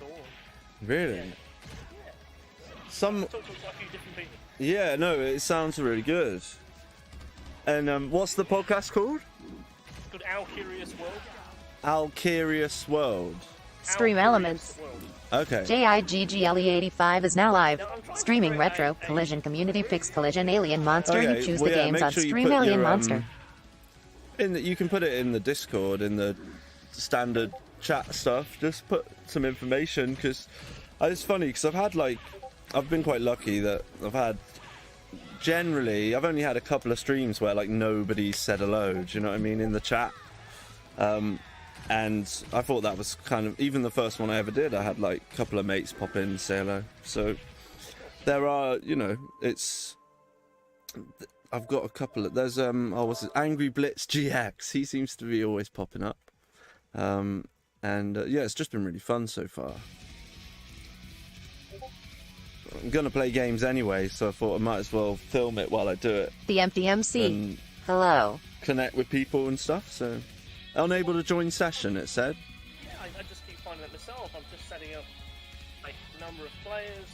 all. Really? Yeah. Some. Talk to a few different people. Yeah, no, it sounds really good. And what's the podcast called? It's called Our Curious World. Our Curious World. Stream Our Elements. Curious World. Okay. JIGGLE85 is now live. Now, I'm trying to Streaming create retro, a- collision, community fix, collision, alien, monster. Okay, You choose well, the yeah, games make on sure you Stream put Alien your, Monster. You can put it in the Discord, in the standard chat stuff. Just put some information, because it's funny, because I've been quite lucky that I've only had a couple of streams where like nobody said hello, do you know what I mean, in the chat. And I thought that was kind of, even the first one I ever did, I had like a couple of mates pop in and say hello. So there are, I've got a couple of, there's what's it, Angry Blitz GX, he seems to be always popping up. Yeah, it's just been really fun so far. I'm gonna play games anyway, so I thought I might as well film it while I do it. The Empty MC. And Hello. connect with people and stuff. So unable to join session, it said. Yeah, I just keep finding it myself. I'm just setting up like number of players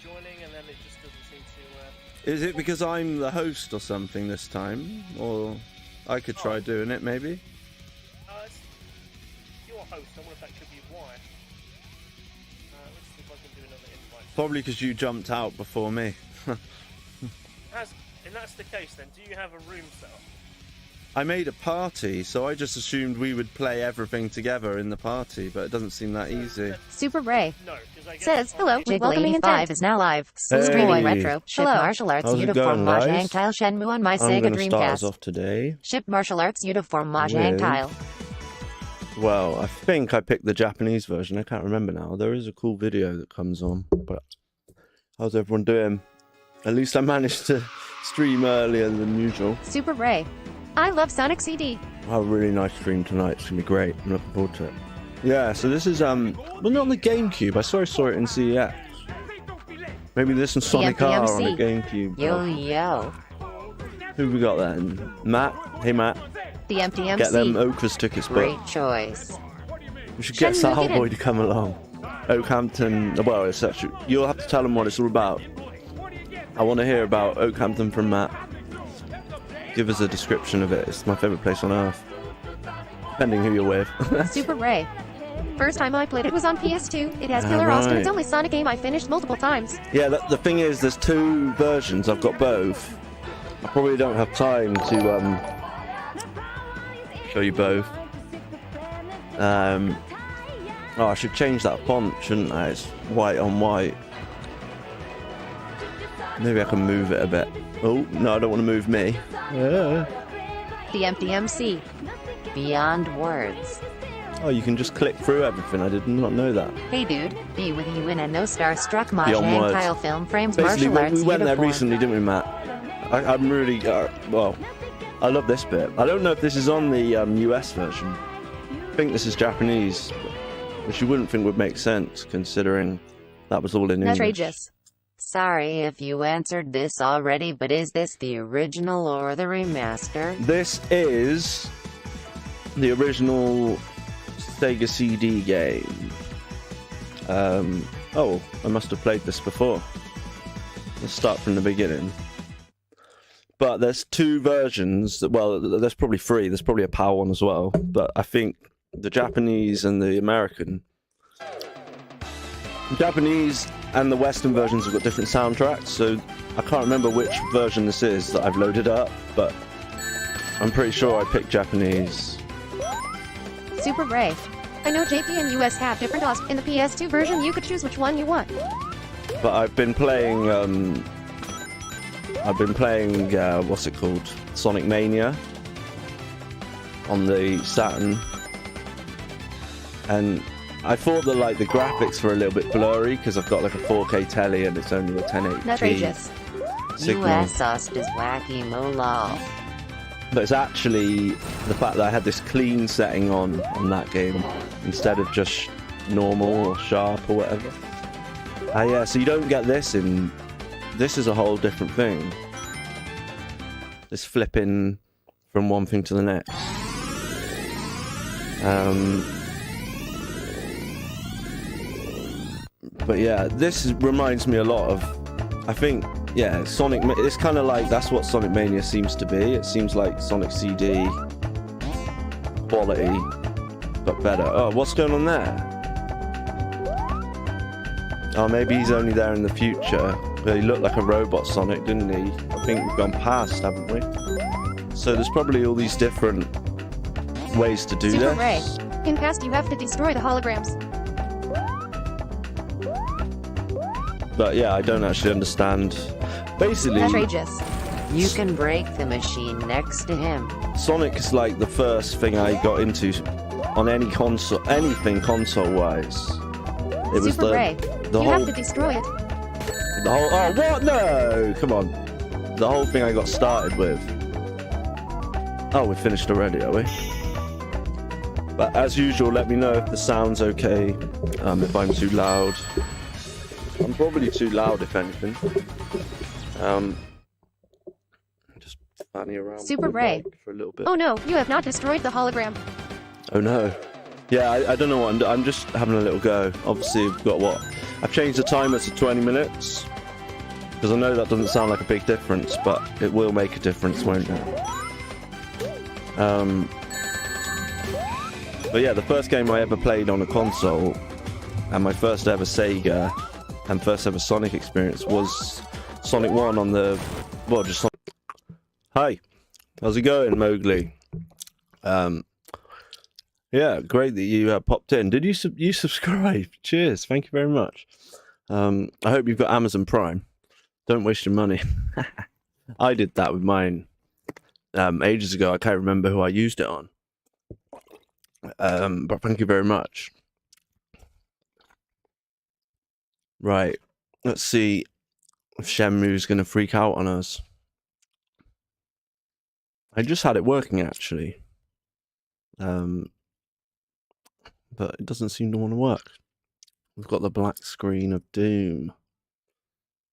joining, and then it just doesn't seem to. Is it because I'm the host or something this time, or I could try doing it maybe? It's your host. I wonder if that could be why. Let's see if I can do another invite. Probably because you jumped out before me. And that's the case, then do you have a room set up? I made a party, so I just assumed we would play everything together in the party, but it doesn't seem that easy. Super Ray. No, because I guess Says, hello, Welcoming Intent is now live. Hey. Streaming retro. Ship martial arts How's it uniform going, guys? Mahjong tile Shenmue on my I'm Sega going to start us Dreamcast. off today. Ship martial arts uniform Mahjong With- tile. Well, I think I picked the Japanese version. I can't remember now. There is a cool video that comes on, but how's everyone doing? At least I managed to stream earlier than usual. Super Ray. I love Sonic CD. I have a really nice stream tonight. It's gonna be great. I'm looking forward to it. Yeah, so this is well, not on the GameCube. I saw it in CEX. Maybe this and Sonic R on the GameCube. Yo yo. Who we got then? Matt. Hey Matt. The Empty MC. Get them Oakra's tickets, but Great choice. we should get Shenmue Salboy did it. to come along. Oakhampton. Well, it's actually, you'll have to tell them what it's all about. I want to hear about Oakhampton from Matt. Give us a description of it. It's my favourite place on earth. Depending who you're with. Super Ray. First time I played it was on PS2. It has killer Austin. Alright. It's only Sonic game I finished multiple times. Yeah, the thing is, there's two versions. I've got both. I probably don't have time to show you both. Oh, I should change that font, shouldn't I? It's white on white. Maybe I can move it a bit. Oh, no, I don't want to move me. Yeah. The Empty MC. Beyond words. Oh, you can just click through everything. I did not know that. Hey dude, be with you in a no starstruck Beyond Mahjong words. tile film frames Basically, martial arts we went there uniform. recently, didn't we, Matt? I'm really, well, I love this bit. I don't know if this is on the US version. I think this is Japanese, which you wouldn't think would make sense, considering that was all in English. Outrageous. Sorry if you answered this already, but is this the original or the remaster? This is the original Sega CD game. Oh, I must have played this before. Let's start from the beginning. But there's two versions. Well, there's probably three. There's probably a PAL one as well. But I think the Japanese and the American. The Japanese and the Western versions have got different soundtracks, so I can't remember which version this is that I've loaded up, but I'm pretty sure I picked Japanese. Super Ray. I know JP and US have different DOS. In the PS2 version, you could choose which one you want. But I've been playing, what's it called? Sonic Mania on the Saturn. And I thought that like the graphics were a little bit blurry because I've got like a 4K telly and it's only a 1080p Outrageous. signal. US sauce is wacky molal. But it's actually the fact that I had this clean setting on that game instead of just normal or sharp or whatever. Yeah, so you don't get this in... This is a whole different thing. This flipping from one thing to the next. But yeah, this reminds me a lot of, I think, yeah, Sonic. It's kind of like that's what Sonic Mania seems to be. It seems like Sonic CD quality, but better. Oh, what's going on there? Oh, maybe he's only there in the future. He looked like a robot Sonic, didn't he? I think we've gone past, haven't we? So there's probably all these different ways to do Super this. Ray. In past, you have to destroy the holograms. But yeah, I don't actually understand. Basically, Outrageous. You can break the machine next to him. Sonic is like the first thing I got into on any console, anything console-wise. It was Super Ray. the You whole, have to destroy it. the whole. Oh, what? No! Come on. The whole thing I got started with. Oh, we're finished already, are we? But as usual, let me know if the sound's okay. If I'm too loud. I'm probably too loud, if anything. Just fanning around Super with the Ray. mic for a little bit. Oh no, you have not destroyed the hologram. Oh no. Yeah, I don't know what I'm just having a little go. Obviously, I've got what? I've changed the timer to 20 minutes. Because I know that doesn't sound like a big difference, but it will make a difference, won't it? But yeah, the first game I ever played on a console, and my first ever Sega, and first ever Sonic experience was Sonic 1 on the... Well, just Sonic... Hi. How's it going, Mowgli? Yeah, great that you popped in. Did you subscribe? Cheers, thank you very much. I hope you've got Amazon Prime. Don't waste your money. I did that with mine ages ago. I can't remember who I used it on. But thank you very much. Right, let's see if Shenmue's going to freak out on us. I just had it working, actually. But it doesn't seem to want to work. We've got the black screen of doom.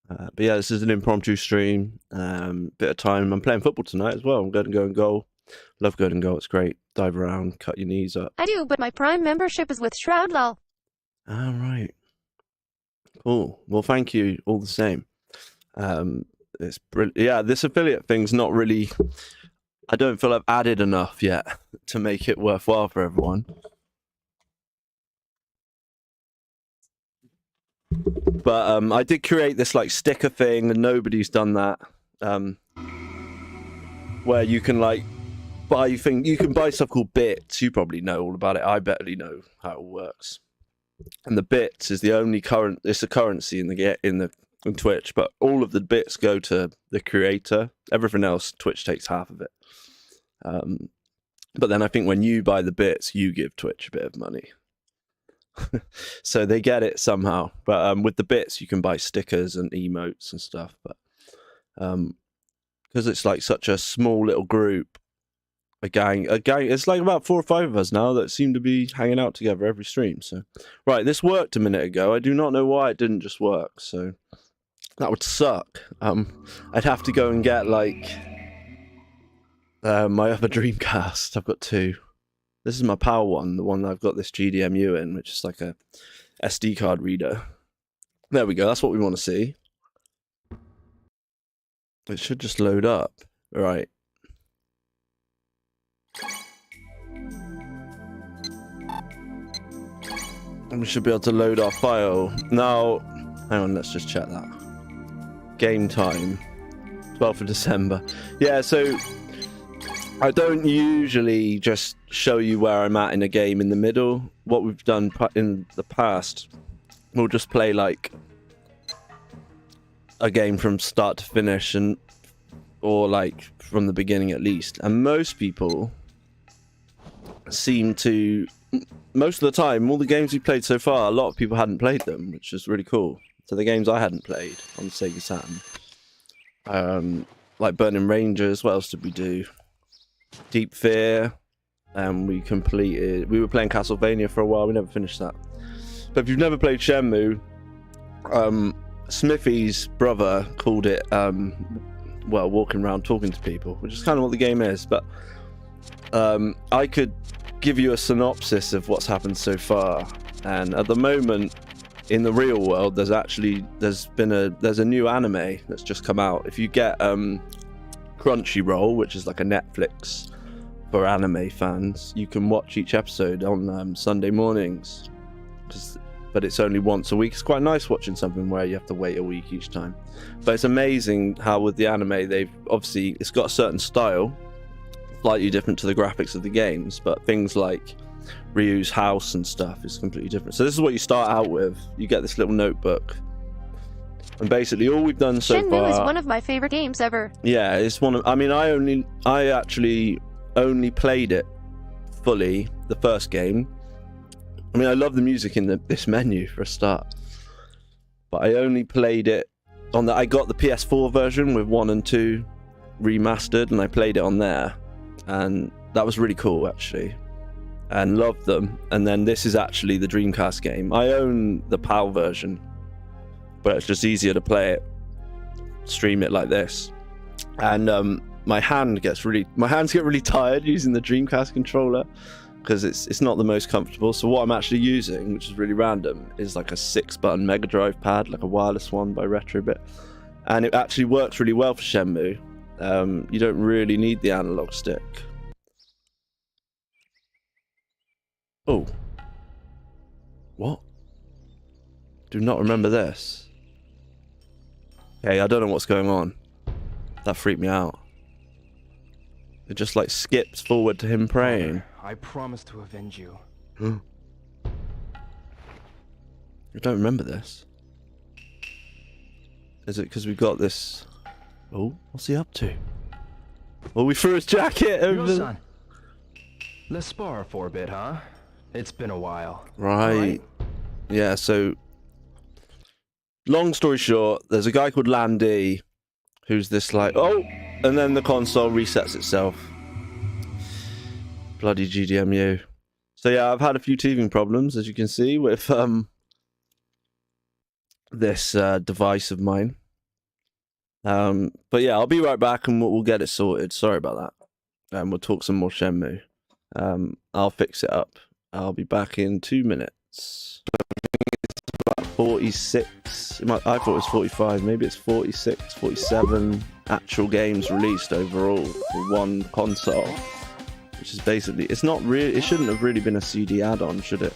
But yeah, this is an impromptu stream. Bit of time. I'm playing football tonight as well. I'm going to go and goal. Love going and goal. It's great. Dive around, cut your knees up. I do, but my Prime membership is with Shroud Lol. All right. Cool. Well, thank you all the same. It's brilliant. Yeah, this affiliate thing's not really... I don't feel I've added enough yet to make it worthwhile for everyone. But I did create this like sticker thing, and nobody's done that. Where you can like buy things, you can buy stuff called bits. You probably know all about it. I barely know how it works. And the bits is the only it's a currency in Twitch, but all of the bits go to the creator. Everything else, Twitch takes half of it. But then I think when you buy the bits, you give Twitch a bit of money. So they get it somehow. But with the bits, you can buy stickers and emotes and stuff. But because it's like such a small little group, a gang. It's like about 4 or 5 of us now that seem to be hanging out together every stream. So right, this worked a minute ago. I do not know why it didn't just work. So that would suck. I'd have to go and get like my other Dreamcast. I've got 2. This is my power one, the one I've got this GDMU in, which is like a SD card reader. There we go, that's what we want to see. It should just load up. Right. And we should be able to load our file. Now, hang on, let's just check that. Game time. 12th of December. Yeah, so I don't usually just show you where I'm at in a game in the middle. What we've done in the past, we'll just play like a game from start to finish, or like from the beginning at least. And most people seem to, most of the time, all the games we played so far, a lot of people hadn't played them, which is really cool. So the games I hadn't played on Sega Saturn, like Burning Rangers. What else did we do? Deep Fear, and we were playing Castlevania for a while. We never finished that. But if you've never played Shenmue, Smithy's brother called it well, walking around talking to people, which is kind of what the game is. But I could give you a synopsis of what's happened so far, and at the moment in the real world, there's a new anime that's just come out. If you get Crunchyroll, which is like a Netflix for anime fans, you can watch each episode on Sunday mornings. But it's only once a week. It's quite nice watching something where you have to wait a week each time. But it's amazing how with the anime, it's got a certain style, slightly different to the graphics of the games, but things like Ryu's house and stuff is completely different. So this is what you start out with. You get this little notebook, and basically all we've done so far. Shenmue is one of my favorite games ever. Yeah, it's one of. I mean, I actually only played it fully, the first game. I mean, I love the music in this menu for a start, but I only played it on I got the PS4 version with 1 and 2 remastered, and I played it on there, and that was really cool actually, and loved them. And then this is actually the Dreamcast game. I own the PAL version, but it's just easier to play it, stream it like this, and my hands get really tired using the Dreamcast controller, because it's not the most comfortable. So what I'm actually using, which is really random, is like a 6-button Mega Drive pad, like a wireless one by Retrobit, and it actually works really well for Shenmue. You don't really need the analog stick. Oh, what? Do not remember this. Okay, I don't know what's going on. That freaked me out. It just like skips forward to him praying. I promise to avenge you. I don't remember this. Is it because we got this? Oh, what's he up to? Well, we threw his jacket over. Son, let's spar for a bit, huh? It's been a while. Right. Yeah. So, long story short, there's a guy called Landy, who's this like, oh, and then the console resets itself. Bloody GDMU. So yeah, I've had a few teething problems, as you can see, with this device of mine. But yeah, I'll be right back and we'll get it sorted. Sorry about that. We'll talk some more Shenmue. I'll fix it up. I'll be back in 2 minutes. It's about 46. I thought it was 45. Maybe it's 46, 47 actual games released overall for one console. Which is basically, it's not really, it shouldn't have really been a CD add-on, should it?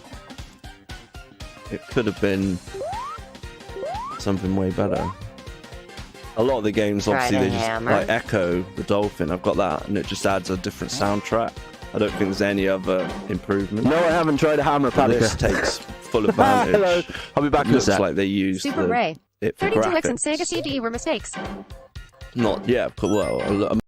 It could have been something way better. A lot of the games, obviously, they just like Echo the Dolphin. I've got that, and it just adds a different soundtrack. I don't think there's any other improvement. No, I haven't tried a hammer, Paprika. This takes full advantage. Hello, I'll be back in a Looks sec. like they used Super Ray. it for 32X and graphics. Sega CD were mistakes. Not, yeah, but well,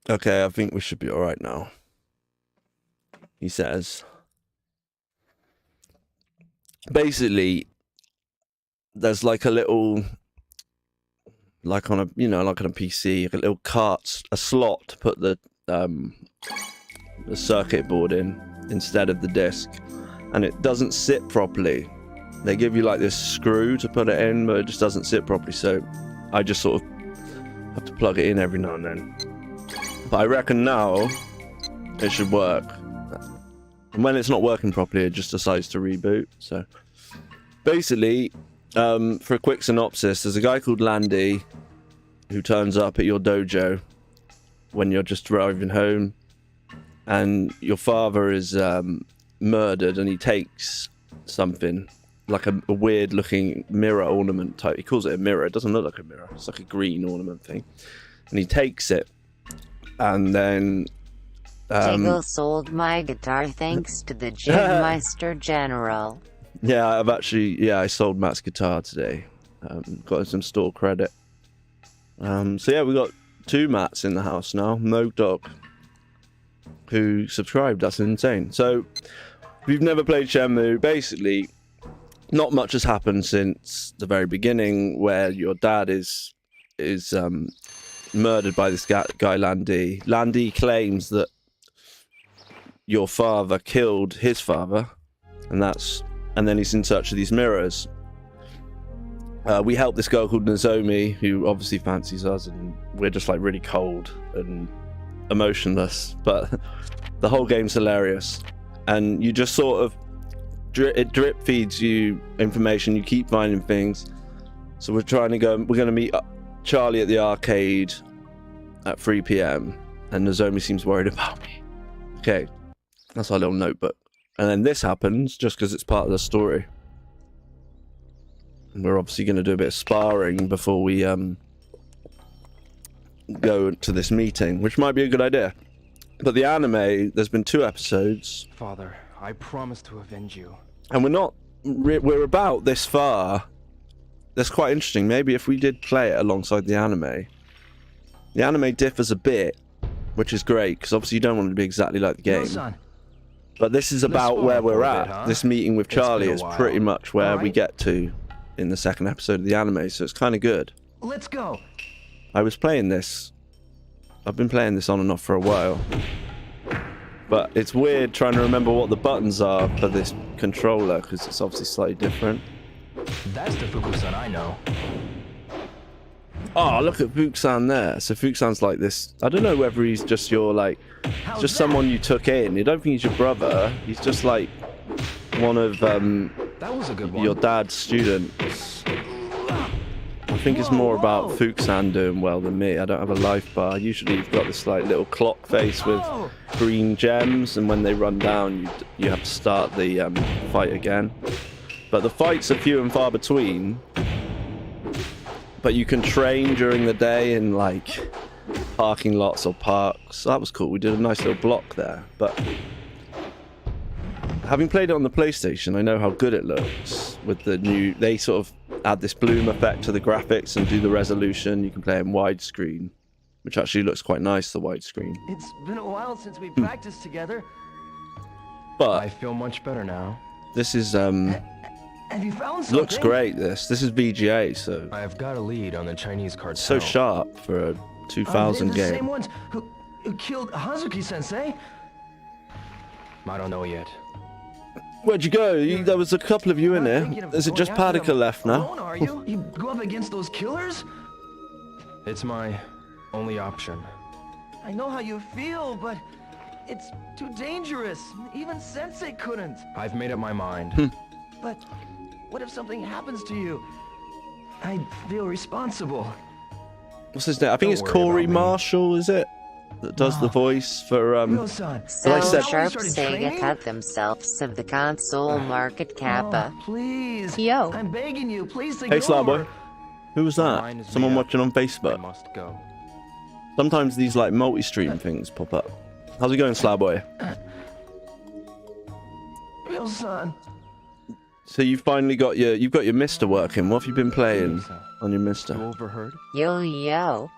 okay, I think we should be alright now. He says. Basically, there's like a little, like on a, like on a PC, like a little cart, a slot to put the circuit board in instead of the disc, and it doesn't sit properly. They give you like this screw to put it in, but it just doesn't sit properly, so I just sort of have to plug it in every now and then. But I reckon now it should work. And when it's not working properly, it just decides to reboot. So basically, for a quick synopsis, there's a guy called Landy who turns up at your dojo when you're just driving home, and your father is murdered, and he takes something like a weird looking mirror ornament type. He calls it a mirror. It doesn't look like a mirror. It's like a green ornament thing. And he takes it, and then Jiggle sold my guitar thanks to the Jigmeister General. Yeah, I sold Matt's guitar today. Got some store credit. So yeah, we got 2 Matts in the house now. Moog Dog, who subscribed. That's insane. So if you've never played Shenmue, basically not much has happened since the very beginning, where your dad is murdered by this guy Landy. Landy claims that your father killed his father, and then he's in search of these mirrors. We help this girl called Nozomi, who obviously fancies us, and we're just like really cold and emotionless, but the whole game's hilarious. And you just sort of it drip feeds you information. You keep finding things. So we're going to meet Charlie at the arcade at 3 p.m. and Nozomi seems worried about me. Okay, that's our little notebook. And then this happens just because it's part of the story. And we're obviously going to do a bit of sparring before we go to this meeting, which might be a good idea. But the anime, there's been 2 episodes. Father, I promise to avenge you. And we're about this far. That's quite interesting. Maybe if we did play it alongside the anime differs a bit, which is great, because obviously you don't want it to be exactly like the game. Son. But this is about where we're at. Huh? This meeting with Charlie is pretty much where we right. get to in the 2nd episode of the anime, so it's kind of good. Let's go. I was playing this. I've been playing this on and off for a while. But it's weird trying to remember what the buttons are for this controller, because it's obviously slightly different. That's the Fuku-san I know. Oh, look at Fuku-san there. So Fuku-san's like this. I don't know whether he's just your, like, just someone you took in. You don't think he's your brother. He's just like one of That was a good one. your dad's students. I think it's more about Fuku-san doing well than me. I don't have a life bar. Usually you've got this like little clock face with green gems, and when they run down, you have to start the fight again. But the fights are few and far between. But you can train during the day in like parking lots or parks. So that was cool. We did a nice little block there. But having played it on the PlayStation, I know how good it looks with the new. They sort of add this bloom effect to the graphics and do the resolution. You can play in widescreen, which actually looks quite nice, the widescreen. It's been a while since we practiced together. But I feel much better now. this is Have you found something? looks great. This is VGA, so I have got a lead on the Chinese cartel. so sharp for a 2000 Are they the same game. ones who killed Hazuki-sensei? I don't know yet. Where'd you go? There was a couple of you in Not there. thinking of Is it going just after Padika them left now? alone, are you? You go up against those killers? It's my only option. I know how you feel, but it's too dangerous. Even Sensei couldn't. I've made up my mind. But what if something happens to you? I'd feel responsible. What's his name? I think Don't it's worry Corey about me. Marshall, is it? That does the voice for Ryo-san, So I said- Sharp Started Sega training? cut themselves of the console market kappa. Oh, please. Yo. I'm begging you, please take Hey it Slab Boy. over. Who was Mine that? is Someone made up. watching on I Facebook. must go. Sometimes these like multi-stream things pop up. How's it going, Slab Boy? Ryo-san, So you've finally got your Mister working. What have you been playing on your You Mister? overheard? Yo yo.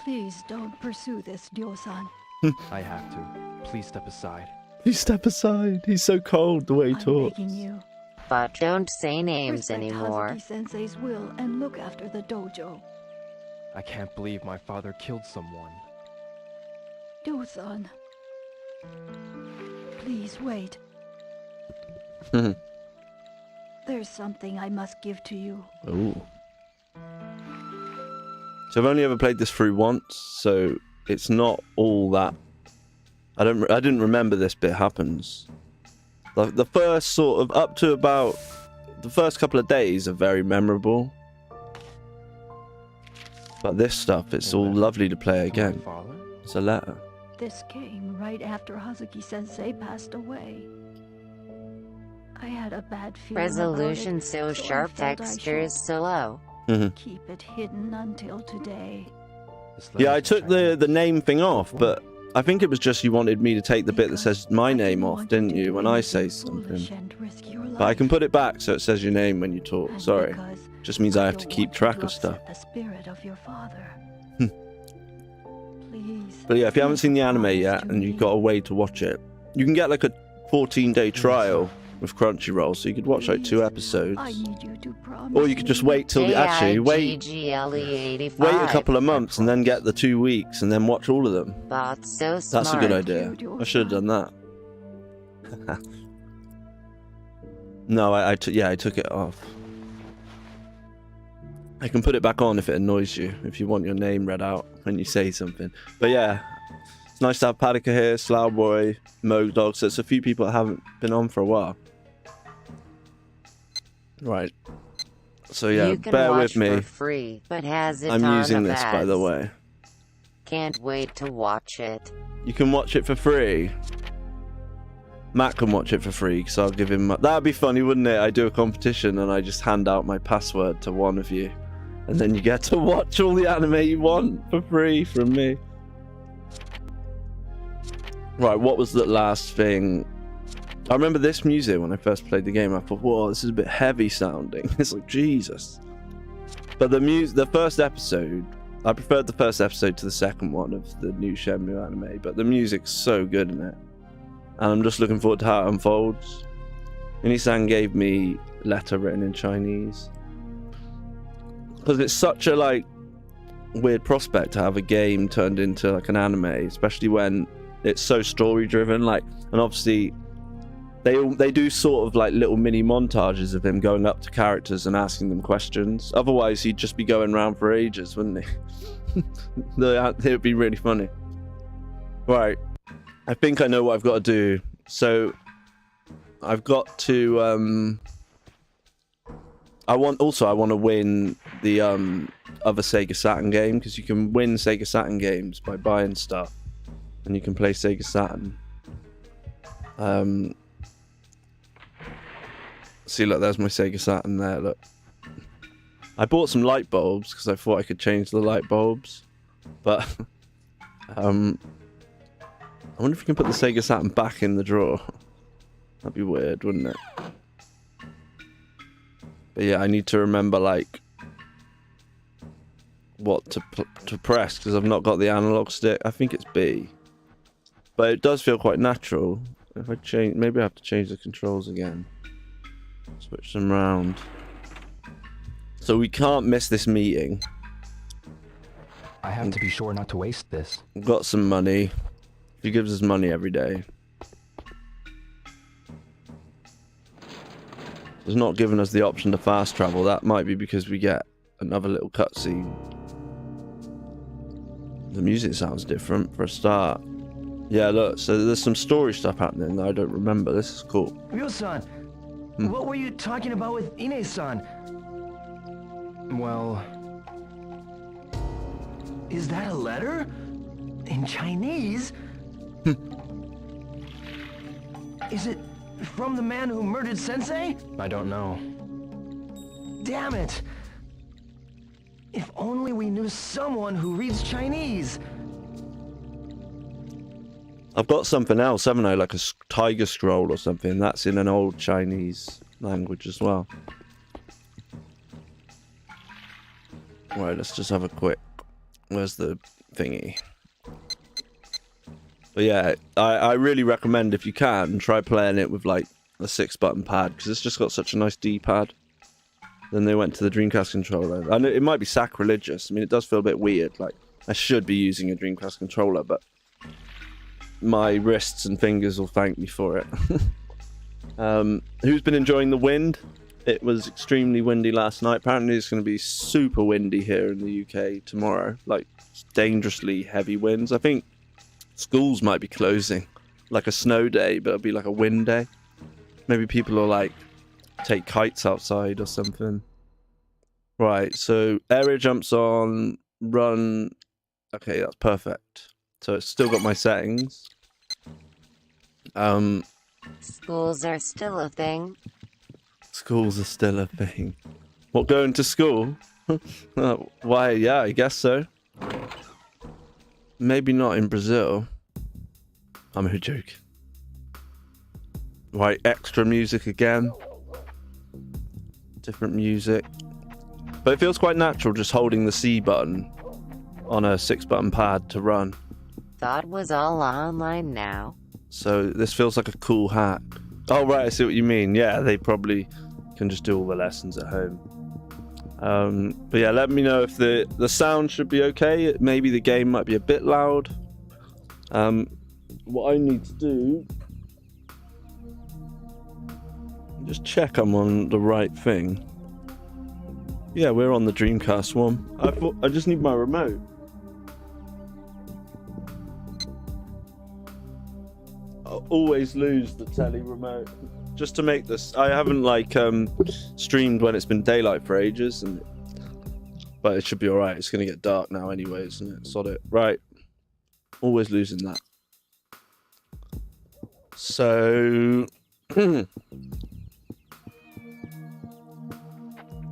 Please don't pursue this, Ryo-san. I have to. Please step aside. Please step aside. He's so cold the way he I'm talks. begging you. But don't say names Respect anymore. Hazuki-sensei's will and look after the dojo. I can't believe my father killed someone. Ryo-san. Please wait. There's something I must give to you. Ooh. So I've only ever played this through once, so it's not all that. I didn't remember this bit happens. The first sort of up to about the first couple of days are very memorable. But this stuff, it's all lovely to play again. It's a letter. This came right after Hazuki-sensei passed away. I had a bad feeling Resolution about it, so I sharp, felt I textures so low. should keep it hidden until today. Yeah, I took the name thing off, but I think it was just you wanted me to take the bit that says my name off, didn't you, when I say something? But I can put it back so it says your name when you talk. Sorry. Just means I have to keep track of stuff. The spirit of your father. Please. But yeah, if you haven't seen the anime yet and you've got a way to watch it, you can get like a 14-day trial with Crunchyroll, so you could watch like 2 episodes. I need you to promise Or you could just wait till actually wait a couple of months and then get the 2 weeks and then watch all of them. That's so smart. That's a good idea. I should have done that. No, I took it off. I can put it back on if it annoys you, if you want your name read out when you say something. But yeah, it's nice to have Padika here, Slowboy, Mogdog, so it's a few people that haven't been on for a while. Right. So yeah, bear with me. For free, but has it I'm on using the this, by the ads. way. Can't wait to watch it. You can watch it for free. Matt can watch it for free, because I'll give him... That'd be funny, wouldn't it? I do a competition and I just hand out my password to one of you. And then you get to watch all the anime you want for free from me. Right, what was the last thing? I remember this music when I first played the game. I thought, whoa, this is a bit heavy sounding. It's like, Jesus. But the first episode... I preferred the first episode to the second one of the new Shenmue anime, but the music's so good in it. And I'm just looking forward to how it unfolds. Inisan gave me a letter written in Chinese. Because it's such a like weird prospect to have a game turned into like an anime, especially when it's so story driven. Like, and obviously they do sort of like little mini montages of him going up to characters and asking them questions. Otherwise he'd just be going around for ages, wouldn't he? It would be really funny. Right, I think I know what I've got to do. So I've got to I want to win the other Sega Saturn game, because you can win Sega Saturn games by buying stuff and you can play Sega Saturn. See, look, there's my Sega Saturn there, look. I bought some light bulbs because I thought I could change the light bulbs, but I wonder if you can put the Sega Saturn back in the drawer. That'd be weird, wouldn't it? But yeah, I need to remember like what to press, because I've not got the analog stick. I think it's B, but it does feel quite natural. If I change, maybe I have to change the controls again. Switch them round. So we can't miss this meeting. I have to be sure not to waste this. We've got some money. He gives us money every day. He's not giving us the option to fast travel. That might be because we get another little cutscene. The music sounds different for a start. Yeah, look, so there's some story stuff happening that I don't remember. This is cool. Ryo-san, what were you talking about with Ine-san? Well... Is that a letter? In Chinese? Is it from the man who murdered Sensei? I don't know. Damn it! If only we knew someone who reads Chinese! I've got something else, haven't I? Like a tiger scroll or something. That's in an old Chinese language as well. Right, let's just have a quick... Where's the thingy? But yeah, I really recommend, if you can, try playing it with like a 6-button pad, because it's just got such a nice D-pad. Then they went to the Dreamcast controller. I know it might be sacrilegious. I mean, it does feel a bit weird. Like, I should be using a Dreamcast controller, but my wrists and fingers will thank me for it. Who's been enjoying the wind? It was extremely windy last night. Apparently it's going to be super windy here in the UK tomorrow. Like, dangerously heavy winds. I think schools might be closing. Like a snow day, but it'll be like a wind day. Maybe people will like take kites outside or something. Right, so area jumps on, run. Okay, that's perfect. So it's still got my settings. Schools are still a thing. Schools are still a thing. What, going to school? Why, yeah, I guess so. Maybe not in Brazil. I'm a joke. Right, extra music again. Different music. But it feels quite natural just holding the C button on a 6-button pad to run. Thought was all online now. So this feels like a cool hack. Oh, right, I see what you mean. Yeah, they probably can just do all the lessons at home. But yeah, let me know if the sound should be okay. Maybe the game might be a bit loud. What I need to do, just check I'm on the right thing. Yeah, we're on the Dreamcast one. I just need my remote. I'll always lose the telly remote. Just to make this, I haven't like streamed when it's been daylight for ages, but it should be alright. It's gonna get dark now anyway, isn't it? Sod it. Right. Always losing that. So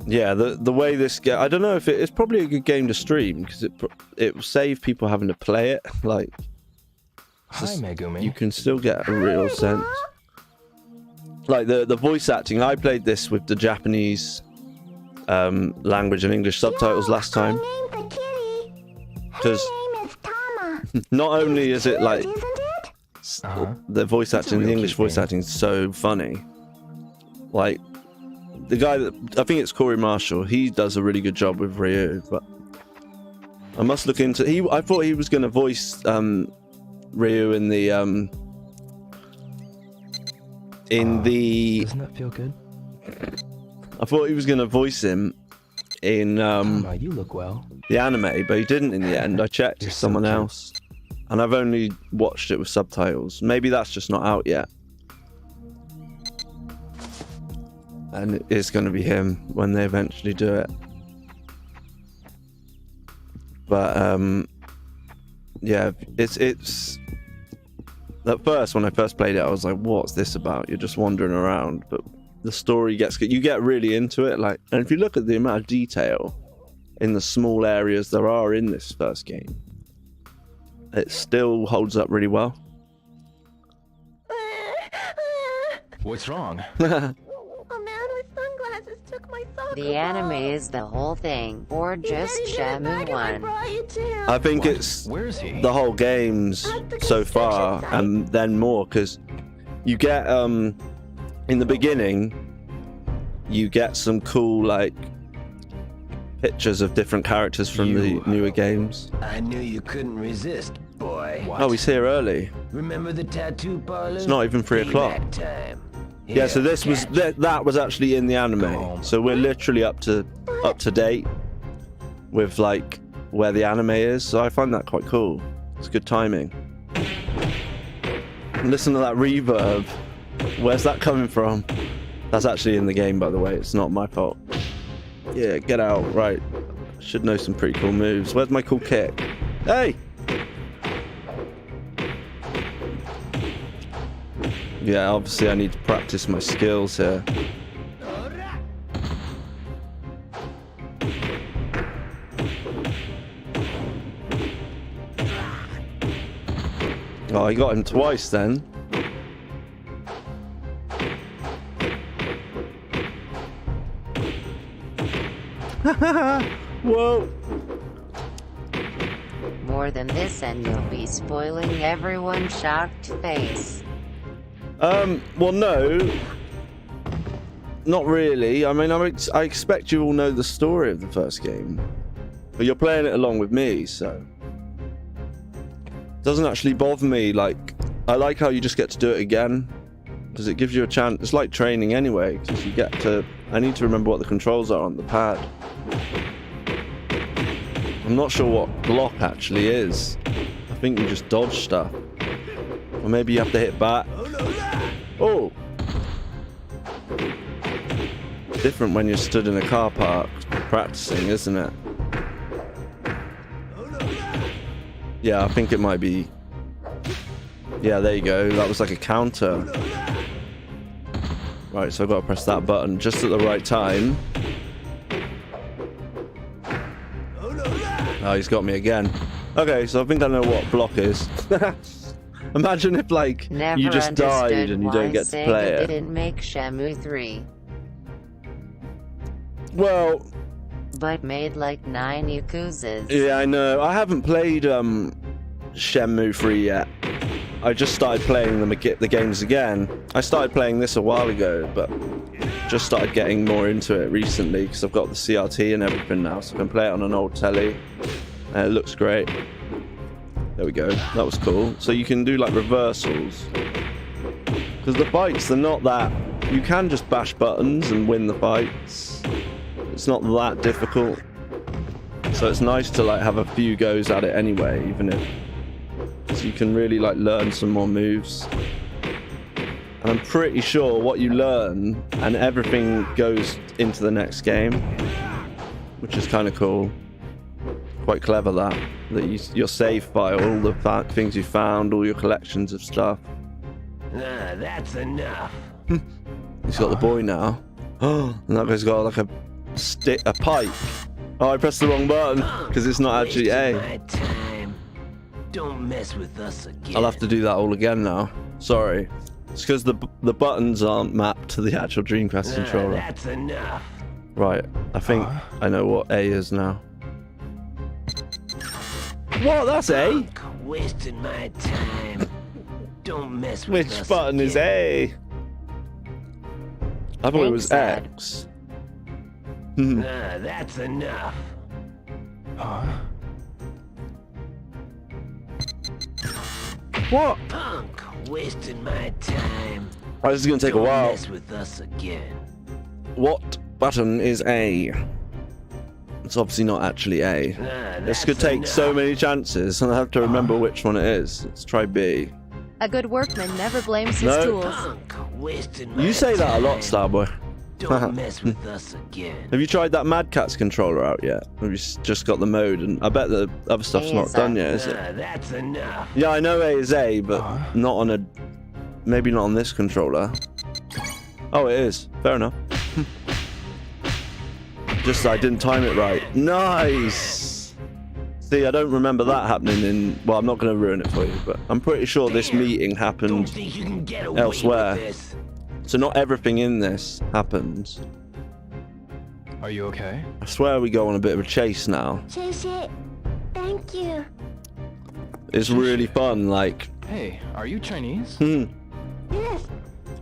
yeah, the way this game, I don't know if it's probably a good game to stream because it will save people having to play it. Like, Hi, Megumi. you can still get a real sense. Like the voice acting, I played this with the Japanese language and English subtitles last time. Because not only is it like the voice acting, the English voice acting is so funny. Like the guy that I think it's Corey Marshall, he does a really good job with Ryu. But I must look into. I thought he was going to voice Ryu in the Doesn't that feel good? I thought he was going to voice him in you look well. the anime, but he didn't in the end. I checked You're with so someone cute. else, and I've only watched it with subtitles. Maybe that's just not out yet, and it is going to be him when they eventually do it. But yeah, it's at first when I first played it, I was like, "What's this about?" You're just wandering around, but the story gets good. You get really into it, like, and if you look at the amount of detail in the small areas there are in this first game, it still holds up really well. What's wrong? A man with sunglasses took my soccer The anime ball. is the whole thing, or just He said he Shenmue did it back if I 1. brought you to. I think What? it's Where is he? the whole game's so far, and then more, because you get in the beginning you get some cool like pictures of different characters from You- the newer games. I knew you couldn't resist, boy. What? Oh, he's here early. Remember the tattoo parlor? It's not even 3 o'clock. Payback time. Yeah, so this was catch. that was actually in the anime. So we're literally up to date with like where the anime is. So I find that quite cool. It's good timing. Listen to that reverb. Where's that coming from? That's actually in the game, by the way. It's not my fault. Yeah, get out. Right. Should know some pretty cool moves. Where's my cool kick? Hey! Yeah, obviously I need to practice my skills here. Oh, I got him twice then. Whoa! More than this and you'll be spoiling everyone's shocked face. Well, no. Not really. I mean, I expect you all know the story of the first game. But you're playing it along with me, so... It doesn't actually bother me. Like, I like how you just get to do it again. Because it gives you a chance. It's like training anyway. Because you get to... I need to remember what the controls are on the pad. I'm not sure what block actually is. I think you just dodge stuff. Or maybe you have to hit back. Oh! Different when you're stood in a car park practicing, isn't it? Yeah, I think it might be... Yeah, there you go. That was like a counter. Right, so I've got to press that button just at the right time. Oh, he's got me again. Okay, so I think I know what block is. Imagine if, like, Never you just died and you don't get to play it. Didn't make Shenmue 3, Well, but made like 9 Yakuzas. yeah, I know. I haven't played Shenmue 3 yet. I just started playing the games again. I started playing this a while ago, but just started getting more into it recently because I've got the CRT and everything now, so I can play it on an old telly. It looks great. There we go. That was cool. So you can do like reversals. Because the fights, they're not that... You can just bash buttons and win the fights. It's not that difficult. So it's nice to like have a few goes at it anyway, even if... So you can really like learn some more moves. And I'm pretty sure what you learn and everything goes into the next game. Which is kind of cool. Quite clever that your save file, all the things you found, all your collections of stuff. That's enough. He's got the boy now. Oh, and that guy's got like a pipe. Oh, I pressed the wrong button because it's not actually A. My time. Don't mess with us again. I'll have to do that all again now. Sorry. It's because the buttons aren't mapped to the actual Dreamcast controller. That's enough. Right, I think I know what A is now. What? That's A? Wasting my time. Don't mess with us. Which button is A? I thought it was X. That's enough. What? Punk, wasting my time. Oh, this is gonna take a while. Don't mess with us again. What button is A? It's obviously not actually A. This could take so many chances, and I have to remember which one it is. Let's try B. A good workman never blames his tools. Punk, wasting my You say that a lot, time. Starboy. Don't mess with us again. Have you tried that Mad Catz controller out yet? Have you just got the mode? And I bet the other stuff's not done yet, is it? That's enough. Yeah, I know A is A, but not on a... Maybe not on this controller. Oh, it is. Fair enough. Just I didn't time it right. Nice! See, I don't remember that happening in... Well, I'm not going to ruin it for you, but I'm pretty sure this meeting happened elsewhere. So not everything in this happens. Are you okay? I swear we go on a bit of a chase now. Thank you. It's really fun, like... Hey, are you Chinese? Yes.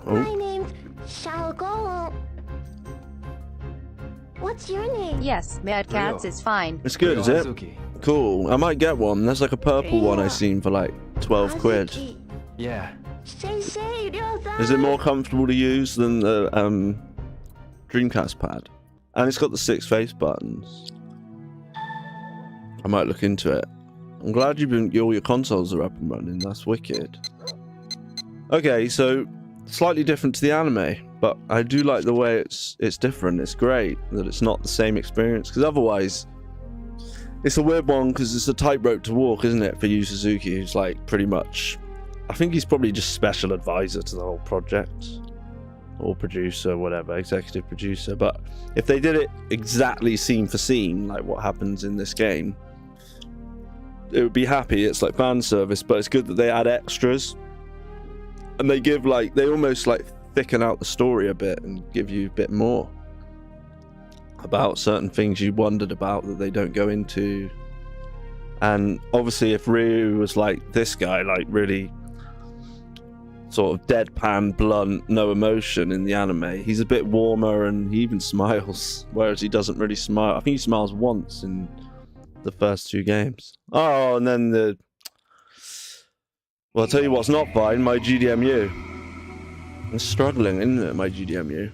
Oh. My name's Xiaogong. What's your name? Yes, Mad Catz Real. is fine. It's good, is it? Hazuki. Cool. I might get one. There's like a purple one I seen for like 12 quid. Hazuki. Yeah. Is it more comfortable to use than the Dreamcast pad? And it's got the 6 face buttons. I might look into it. I'm glad all your consoles are up and running. That's wicked. Okay, so slightly different to the anime, but I do like the way it's different. It's great that it's not the same experience, because otherwise it's a weird one, because it's a tightrope to walk, isn't it, for Yu Suzuki, who's like pretty much... I think he's probably just special advisor to the whole project, or producer, whatever, executive producer. But if they did it exactly scene for scene, like what happens in this game, it would be happy. It's like fan service, but it's good that they add extras, and they give like, they almost like thicken out the story a bit and give you a bit more about certain things you wondered about that they don't go into. And obviously if Ryu was like this guy, like really sort of deadpan, blunt, no emotion in the anime, he's a bit warmer and he even smiles, whereas he doesn't really smile. I think he smiles once in the first 2 games. Oh, and then the... Well, I'll tell you what's not fine, my GDMU. It's struggling, isn't it, my GDMU?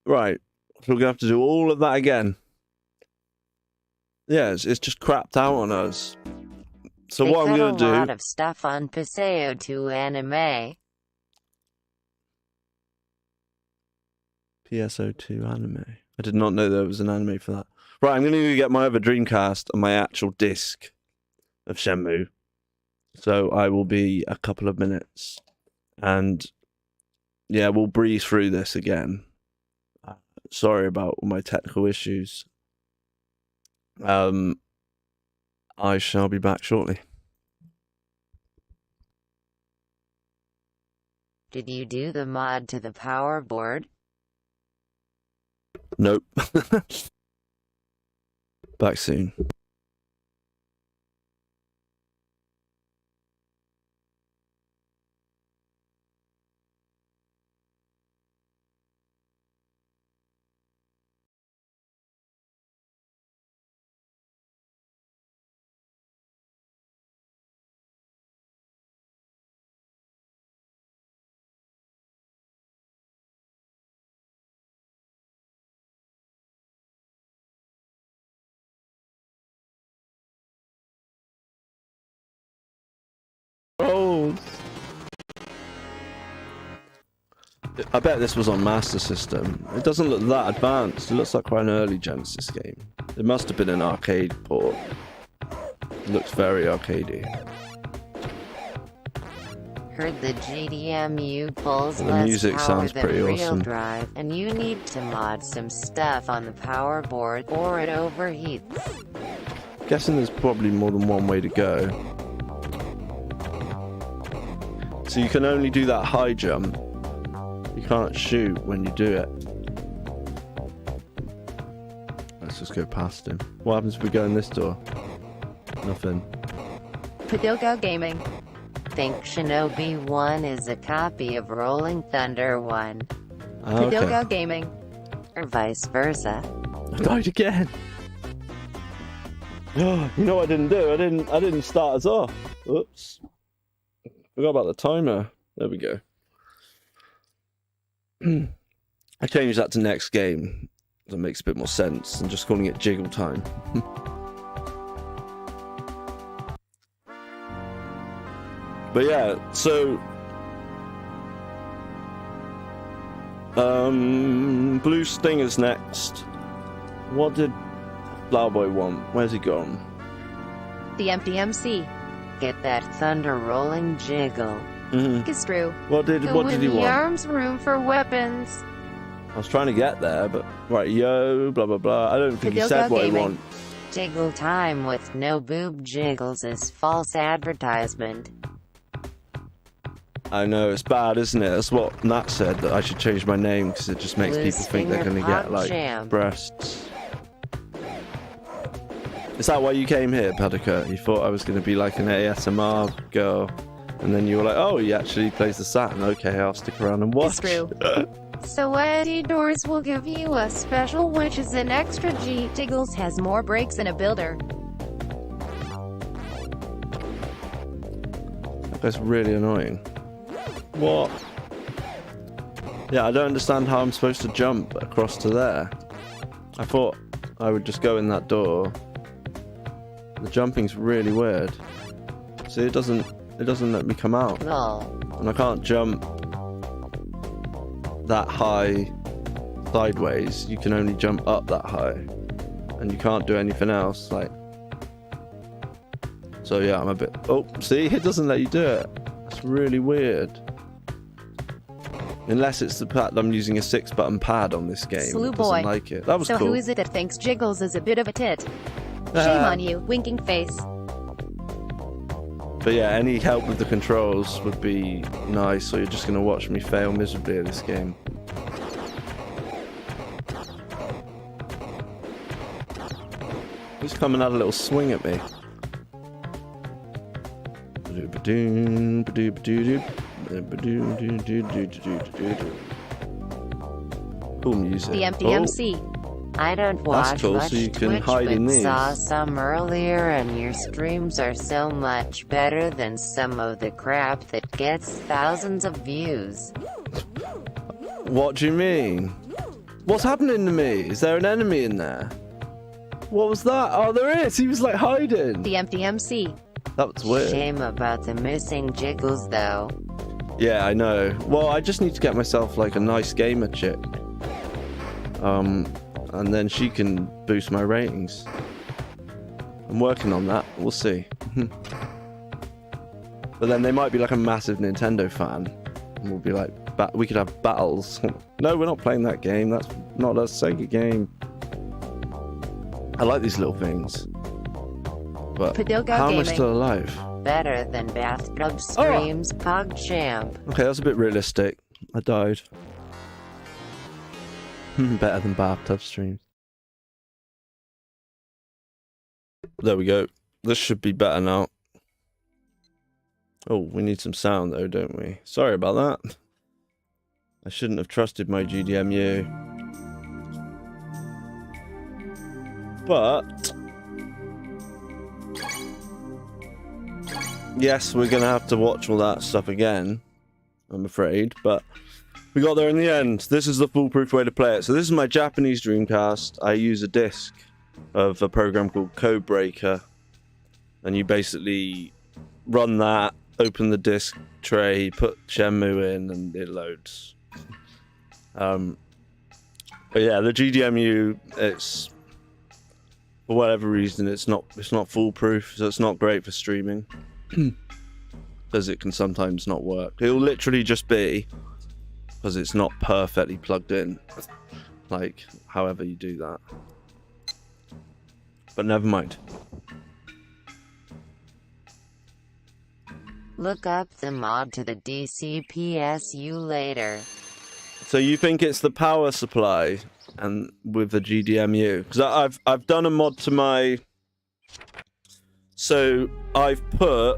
Right, so we're gonna have to do all of that again. Yeah, it's just crapped out on us. So They what I'm cut going a to lot do... of stuff on Paseo 2 anime. PSO2 anime. I did not know there was an anime for that. Right, I'm going to get my other Dreamcast and my actual disc of Shenmue. So I will be a couple of minutes. And yeah, we'll breeze through this again. Sorry about all my technical issues. I shall be back shortly. Did you do the mod to the power board? Nope. Back soon. Oh. I bet this was on Master System. It doesn't look that advanced. It looks like quite an early Genesis game. It must have been an arcade port. It looks very arcadey. Heard the GDMU pulls The less music power sounds than pretty real awesome. drive, and you need to mod some stuff on the power board or it overheats. Guessing there's probably more than one way to go. So you can only do that high jump. You can't shoot when you do it. Let's just go past him. What happens if we go in this door? Nothing. Padoga Gaming. Think Shinobi 1 is a copy of Rolling Thunder 1, Ah, okay. Padoga Gaming. or vice versa. I died again. You know what I didn't do? I didn't start us off. Oops. Forgot about the timer. There we go. I changed that to next game. That makes a bit more sense than just calling it jiggle time. But yeah, so Blue Stinger's next. What did Flower Boy want? Where's he gone? The MDMC. Get that thunder rolling jiggle. It's true. What did he In the want? arms room for weapons. I was trying to get there, but right, yo, blah blah blah. I don't think he Hideo said what he Gaming. wants. Jiggle time with no boob jiggles is false advertisement. I know, it's bad, isn't it? That's what Nat said, that I should change my name because it just makes Blue people think they're Stinger going to get, Pop like, Jam. breasts. Is that why you came here, Paducah? You thought I was going to be like an ASMR girl, and then you were like, oh, he actually plays the Saturn. Okay, I'll stick around and watch. It's true. So Eddie Doors will give you a special, which is an extra G. Jiggles has more brakes than a builder. That's really annoying. What? Yeah, I don't understand how I'm supposed to jump across to there. I thought I would just go in that door. The jumping's really weird. See, it doesn't let me come out. Lol. And I can't jump that high sideways. You can only jump up that high. And you can't do anything else, like. So yeah, I'm a bit... Oh, see? It doesn't let you do it. That's really weird. Unless it's the fact that I'm using a 6-button pad on this game. Slew It doesn't boy. like it. That was So cool. who is it that thinks Jiggles is a bit of a tit? Shame on you, winking face. But yeah, any help with the controls would be nice, or you're just going to watch me fail miserably at this game. He's come and had a little swing at me. Cool music. The MDMC. I don't watch cool, much so you can Twitch, hide but in these. saw some earlier, and your streams are so much better than some of the crap that gets thousands of views. What do you mean? What's happening to me? Is there an enemy in there? What was that? Oh, there is! He was like hiding! The MDMC. That was weird. Shame about the missing jiggles, though. Yeah, I know. Well, I just need to get myself like a nice gamer chick. And then she can boost my ratings. I'm working on that. We'll see. But then they might be like a massive Nintendo fan. And we'll be like, we could have battles. No, we're not playing that game. That's not a Sega game. I like these little things. But Padoga how am I Gaming. still alive? Better than bathtub streams, PogChamp. Okay, that's a bit realistic. I died. Better than bathtub streams. There we go. This should be better now. Oh, we need some sound though, don't we? Sorry about that. I shouldn't have trusted my GDMU. But yes, we're gonna have to watch all that stuff again, I'm afraid, but we got there in the end. This is the foolproof way to play it. So this is my Japanese Dreamcast. I use a disc of a program called Codebreaker, and you basically run that, open the disc tray, put Shenmue in, and it loads. But yeah, the GDMU, it's for whatever reason it's not foolproof, so it's not great for streaming because it can sometimes not work. It'll literally just be because it's not perfectly plugged in, like however you do that. But never mind. Look up the mod to the DCPSU later. So you think it's the power supply and with the GDMU? Because I've done a mod to my. So I've put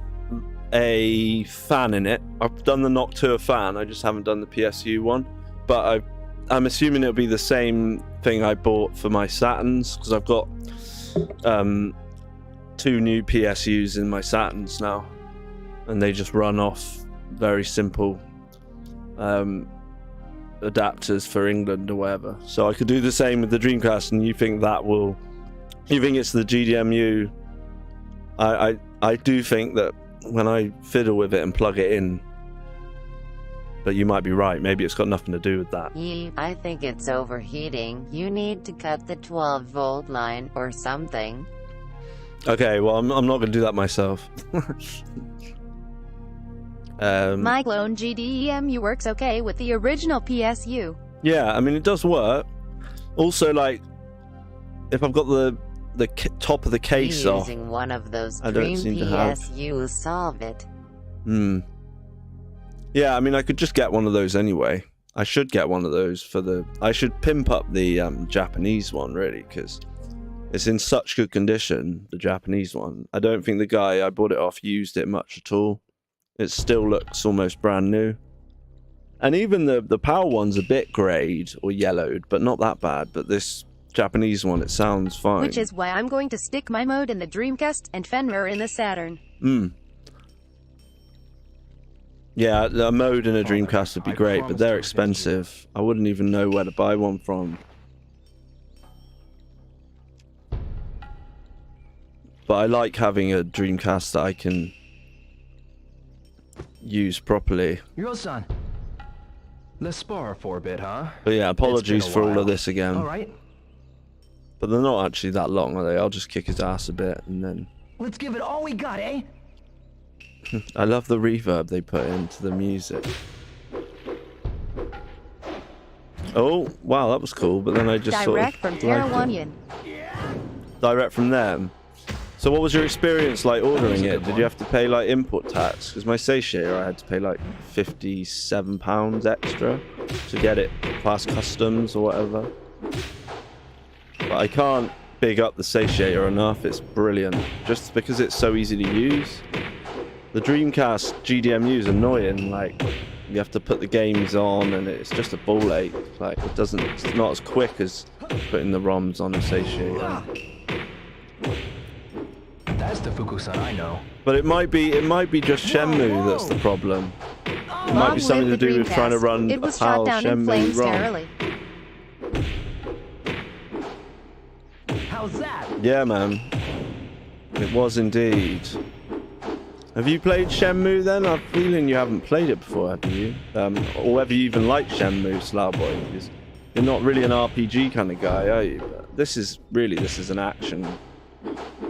a fan in it. I've done the Noctua fan. I just haven't done the PSU one. But I'm assuming it'll be the same thing I bought for my Saturns, because I've got 2 new PSUs in my Saturns now, and they just run off very simple adapters for England or whatever. So I could do the same with the Dreamcast, and you think it's the GDMU? I do think that when I fiddle with it and plug it in, but you might be right, maybe it's got nothing to do with that. I think it's overheating. You need to cut the 12-volt line or something. Okay, well, I'm not going to do that myself. My clone GDEMU works okay with the original PSU. Yeah, I mean, it does work. Also, like, if I've got the top of the case off, using one of those I don't Dream seem to have. PSU solve it. Yeah, I mean, I could just get one of those anyway. I should get one of those for the. I should pimp up the Japanese one, really, because it's in such good condition. The Japanese one. I don't think the guy I bought it off used it much at all. It still looks almost brand new. And even the power one's a bit greyed or yellowed, but not that bad. But this Japanese one, it sounds fine. Which is why I'm going to stick my mode in the Dreamcast and Fenrir in the Saturn. Yeah, a mode in a Dreamcast would be great, but they're expensive. I wouldn't even know where to buy one from. But I like having a Dreamcast that I can use properly. Yo-san, let's spar for a bit, huh? But yeah, apologies for all of this again. All right, But they're not actually that long, are they? I'll just kick his ass a bit and then... let's give it all we got, eh? I love the reverb they put into the music. Oh, wow, that was cool, but then I just Direct sort of... from Terrawanian. Direct from them. So what was your experience like ordering it? Did you have to pay like import tax? Because my satiator, I had to pay like £57 extra to get it past customs or whatever. But I can't big up the satiator enough. It's brilliant. Just because it's so easy to use. The Dreamcast GDMU is annoying. Like, you have to put the games on and it's just a ball ache. Like, it's not as quick as putting the ROMs on a satiator. That's the Fuku-san I know. But it might be just Shenmue that's the problem. It might Long be something to live the do with trying to Dreamcast. run It a was shot PAL down in Shenmue flames ROM. terribly. How's that? Yeah, man. It was indeed. Have you played Shenmue then? I'm feeling you haven't played it before, have you? Or whether you even like Shenmue, Slowboy, because you're not really an RPG kind of guy, are you? But this is an action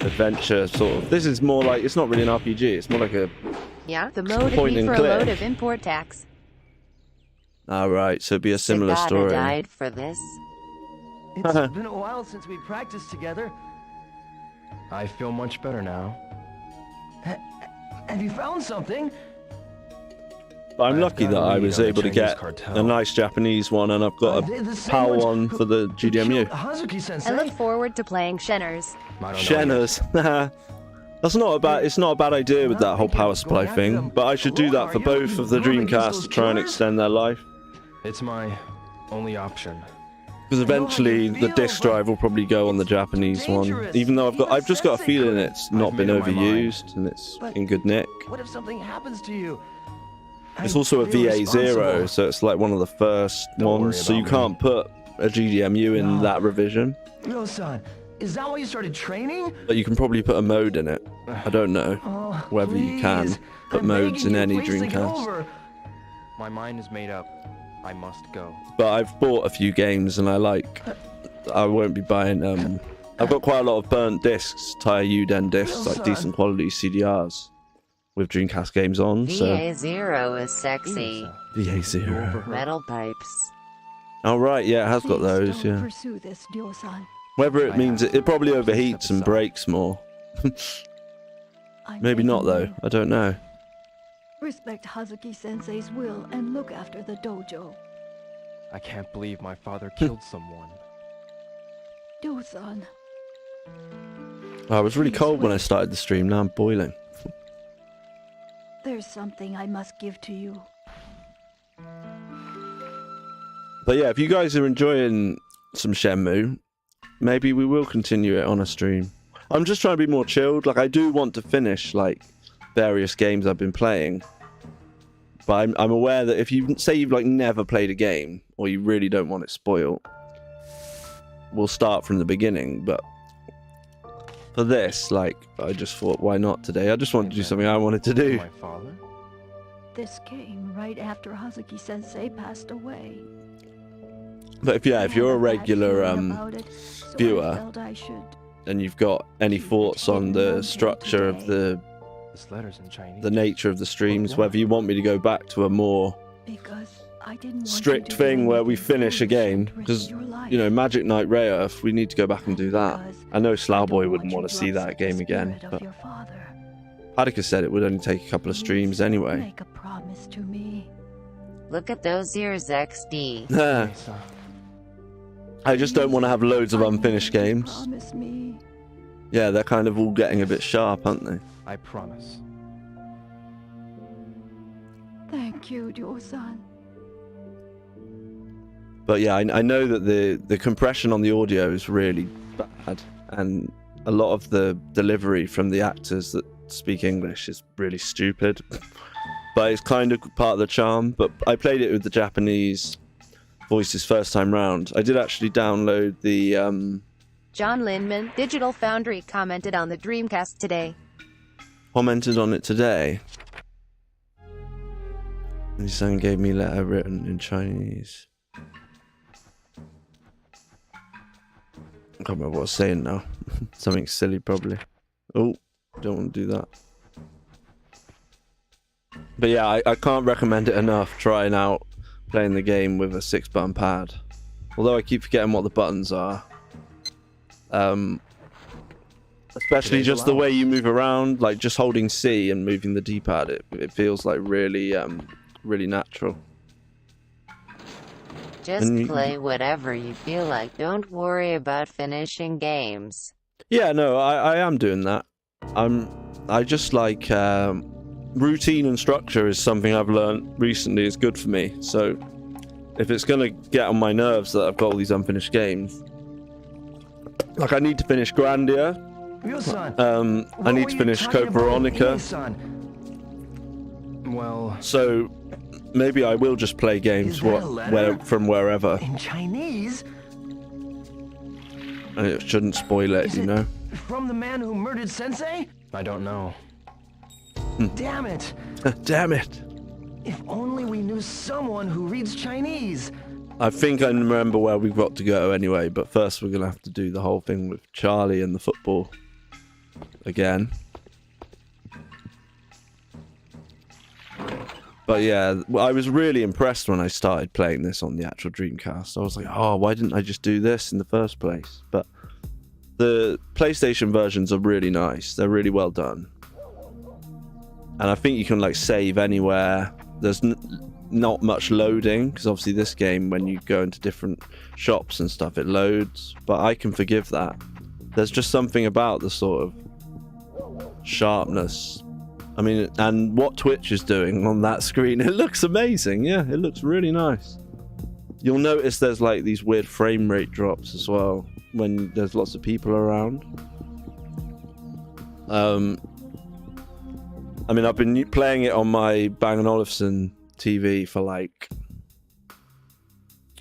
adventure sort of. This is more like, it's not really an RPG, it's more like a Yeah, the mode point would be and for a click. load of import tax. Alright, so it'd be a similar Sagata story. died for this. It's been a while since we practiced together. I feel much better now. Have you found something? I'm I've lucky got that a I lead was on the able to Chinese get cartel. a nice Japanese one, and I've got The a same PAL ones one who- for the who GDMU. killed Hazuki-sensei. I look forward to playing Sheners. I don't know yet. Shenners. That's not a bad. It's not a bad idea with that whole power supply thing. But I should do that for both of the Dreamcasts to try and extend their life. It's my only option. Because eventually the disc drive will probably go on the Japanese one. Even though I've just got a feeling it's not been made up my mind. overused and it's in good nick. What if something happens to you? It's I also a feel VA0, responsible. so it's like one of the first Don't worry ones. So you about can't put a GDMU in No. that revision. Ryo-san, is that why you started training? But you can probably put a mode in it. I don't know Oh, whether you can please. put I'm modes begging in you, any please think it Dreamcast. over. My mind is made up. I must go. But I've bought a few games and I won't be buying I've got quite a lot of burnt discs, Tire Uden discs, like decent quality CDRs with Dreamcast games on, so VA0 is sexy. VA0. Metal pipes. Oh right, yeah, it has got Please those, don't yeah. pursue this, Ryo-san. Whether it I means have it probably to step overheats and aside. breaks more. I'm Maybe not begging though, you. I don't know. Respect Hazuki-sensei's will and look after the dojo. I can't believe my father killed someone. Ryo-san, Oh, it was really cold when I started the stream, now I'm boiling. there's something I must give to you. But yeah, if you guys are enjoying some Shenmue, maybe we will continue it on a stream. I'm just trying to be more chilled. Like, I do want to finish, like, various games I've been playing. But I'm aware that if you say you've, like, never played a game, or you really don't want it spoiled, we'll start from the beginning. But for this, like, I just thought, why not today? I just wanted to do something I wanted to do. My father? This came right after Hazuki-sensei passed away. But if I you're a had bad regular feeling about it, so I viewer, felt I should. and you've got any thoughts on the structure of the This letter's in Chinese. nature of the streams, whether you want me to go back to a more Because I didn't want strict you to do thing where we anything finish a foolish game, and risk because, your life. you know, Magic Knight Rayearth, we need to go back and do that. Because I know I Slowboy don't wouldn't you want to see that upset the game again, spirit of but your father. Attica said it would only take a couple of streams Please anyway. Make a promise to me. Look at those ears, XD. Lisa, I just don't want to have loads of I need unfinished you to games. Promise me. Yeah, they're kind of all getting a bit sharp, aren't they? I promise. Thank you, Ryo-san. But yeah, I know that the compression on the audio is really bad, and a lot of the delivery from the actors that speak English is really stupid. But it's kind of part of the charm. But I played it with the Japanese voices first time round. I did actually download the John Linman, Digital Foundry, commented on the Dreamcast today. commented on it today. And someone gave me a letter written in Chinese. I can't remember what I was saying now. Something silly, probably. Oh, don't want to do that. But yeah, I can't recommend it enough trying out playing the game with a 6-button pad. Although I keep forgetting what the buttons are. Especially just the way you move around, like just holding C and moving the D-pad, it feels like really, really natural. Just And- play whatever you feel like. Don't worry about finishing games. Yeah, no, I am doing that. I just like routine and structure is something I've learned recently is good for me. So if it's gonna get on my nerves that I've got all these unfinished games, like I need to finish Grandia. Ryo-san, I need to finish Code Veronica. Well, So maybe I will just play games Is that a letter? from wherever, In Chinese? and it shouldn't spoil it, Is you it know. from the man who murdered Sensei? I don't know. Damn it! Damn it. If only we knew someone who reads Chinese. I think I remember where we've got to go anyway, but first we're going to have to do the whole thing with Charlie and the football again. But yeah, I was really impressed when I started playing this on the actual Dreamcast. I was like, oh, why didn't I just do this in the first place? But the PlayStation versions are really nice. They're really well done. And I think you can like save anywhere. There's not much loading, because obviously this game, when you go into different shops and stuff, it loads. But I can forgive that. There's just something about the sort of sharpness. I mean, and what Twitch is doing on that screen, it looks amazing. Yeah, it looks really nice. You'll notice there's like these weird frame rate drops as well when there's lots of people around. I mean, I've been playing it on my Bang & Olufsen TV for like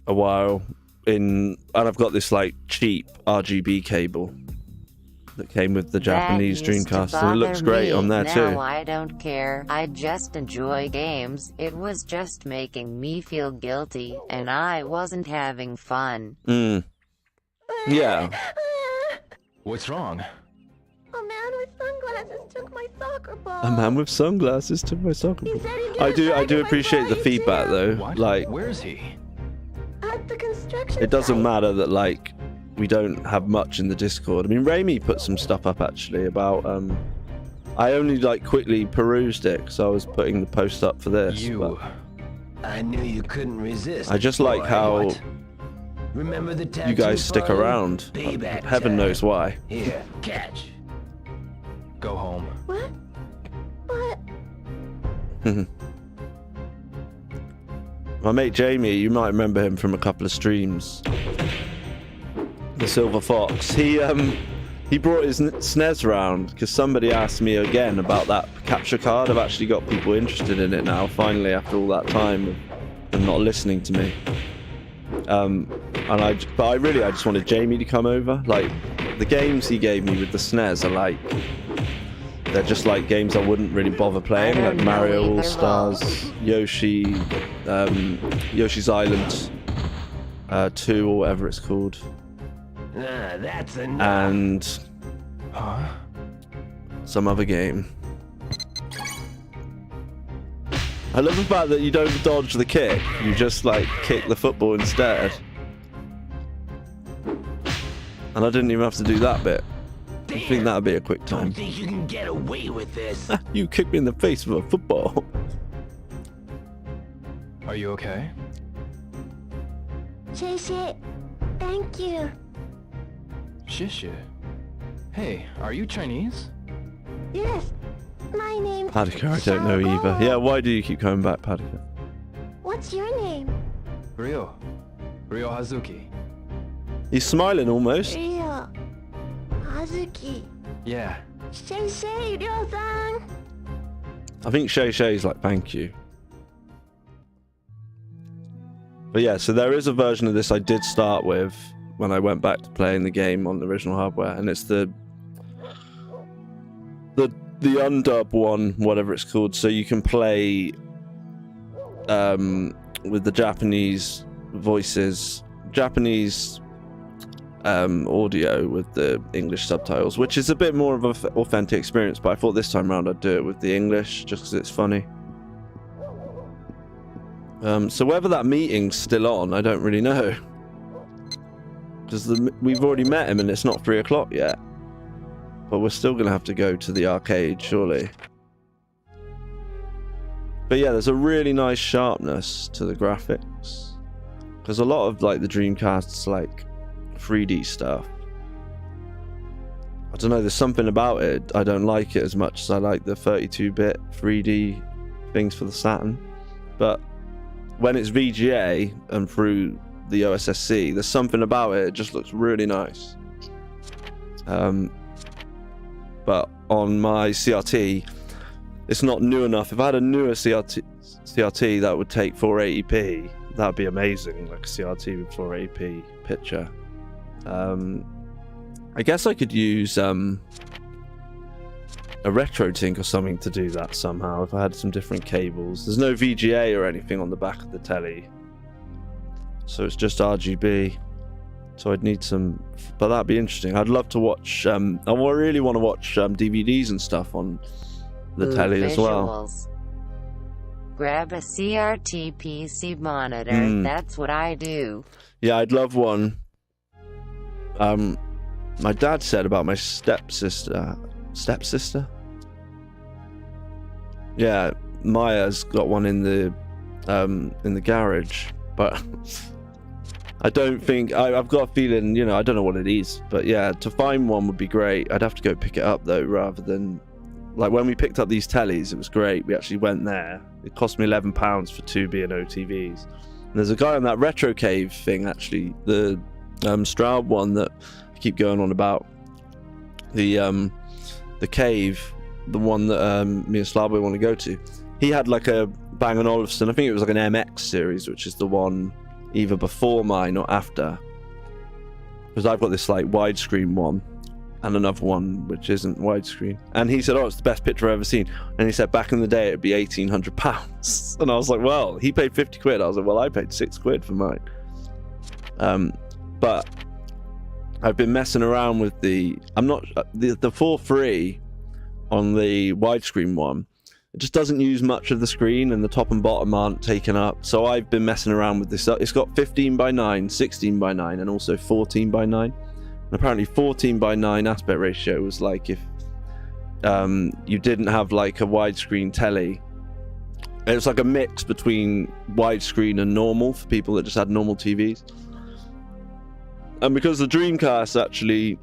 a while, and I've got this like cheap RGB cable that came with the Japanese Dreamcast, and it looks great on there too. Now I don't care. I just enjoy games. It was just making me feel guilty, and I wasn't having fun. Yeah. What's wrong? A man with sunglasses took my soccer ball. A man with sunglasses took my soccer ball. He said he'd I get do back appreciate the if I feedback brought though. it What? Like, Where's he? at the construction it doesn't site. matter that like we don't have much in the Discord. I mean, Raimi put some stuff up actually about I only like quickly perused it because I was putting the post up for this. You. but I knew you couldn't resist. I just like boy. how What? Remember the tattoo you guys stick parlor? around. Payback Heaven time. knows why. Here, catch. Go home. What? What? My mate Jamie, you might remember him from a couple of streams. The Silver Fox. He brought his SNES round because somebody asked me again about that capture card. I've actually got people interested in it now, finally, after all that time of them not listening to me. I just wanted Jamie to come over. Like, the games he gave me with the SNES are like, they're just like games I wouldn't really bother playing, I like don't Mario know All either Stars, Yoshi, Yoshi's Island 2 or whatever it's called, That's enough. and Huh? some other game. I love the fact that you don't dodge the kick, you just like kick the football instead. And I didn't even have to do that bit. I think that'd be a quick Don't time. think you can get away with this. You kicked me in the face with a football. Are you okay? Shay, thank you. Shishi. Hey, are you Chinese? Yes, my name's Padika, I don't know either. Yeah, why do you keep coming back, Padika? What's your name? Ryo Hazuki. He's smiling almost. Ryo. Hazuki. Yeah. Shay, Ryo-san. I think Shay Shay's like, thank you. But yeah, so there is a version of this I did start with when I went back to playing the game on the original hardware, and it's the undub one, whatever it's called, so you can play with the Japanese voices, Japanese audio with the English subtitles, which is a bit more of an authentic experience, but I thought this time around I'd do it with the English just because it's funny. So whether that meeting's still on, I don't really know, because we've already met him and it's not 3 o'clock yet, but we're still gonna have to go to the arcade surely. But yeah, there's a really nice sharpness to the graphics, because a lot of like the Dreamcast's like 3D stuff, I don't know, there's something about it I don't like it as much as I like the 32-bit 3D things for the Saturn. But when it's VGA and through the OSSC, there's something about it, it just looks really nice. But on my CRT, it's not new enough. If I had a newer CRT that would take 480p, that'd be amazing, like a CRT with 480p picture. I guess I could use a RetroTink or something to do that somehow. If I had some different cables, there's no VGA or anything on the back of the telly, so it's just RGB. So I'd need some, but that'd be interesting. I'd love to watch. I really want to watch DVDs and stuff on the telly as well. Grab a CRT PC monitor. That's what I do. Yeah, I'd love one. My dad said about my stepsister. Yeah, Maya's got one in the garage, but I don't think I've got a feeling, I don't know what it is, but yeah, to find one would be great. I'd have to go pick it up though, rather than like when we picked up these tellies, it was great. We actually went there. It cost me £11 for 2 B&O TVs. And there's a guy on that Retro Cave thing, actually, the Stroud one that I keep going on about. The cave, the one that me and Slabo want to go to. He had like a Bang & Olufsen, I think it was like an MX series, which is the one either before mine or after. Because I've got this like widescreen one and another one which isn't widescreen. And he said, oh, it's the best picture I've ever seen. And he said back in the day it'd be £1,800. And I was like, well, he paid 50 quid. I was like, well, I paid 6 quid for mine. But I've been messing around with the 4.3 on the widescreen one. It just doesn't use much of the screen, and the top and bottom aren't taken up. So I've been messing around with this. It's got 15:9, 16:9, and also 14:9. And apparently 14:9 aspect ratio was like if you didn't have like a widescreen telly. It's like a mix between widescreen and normal for people that just had normal TVs. And because the Dreamcast actually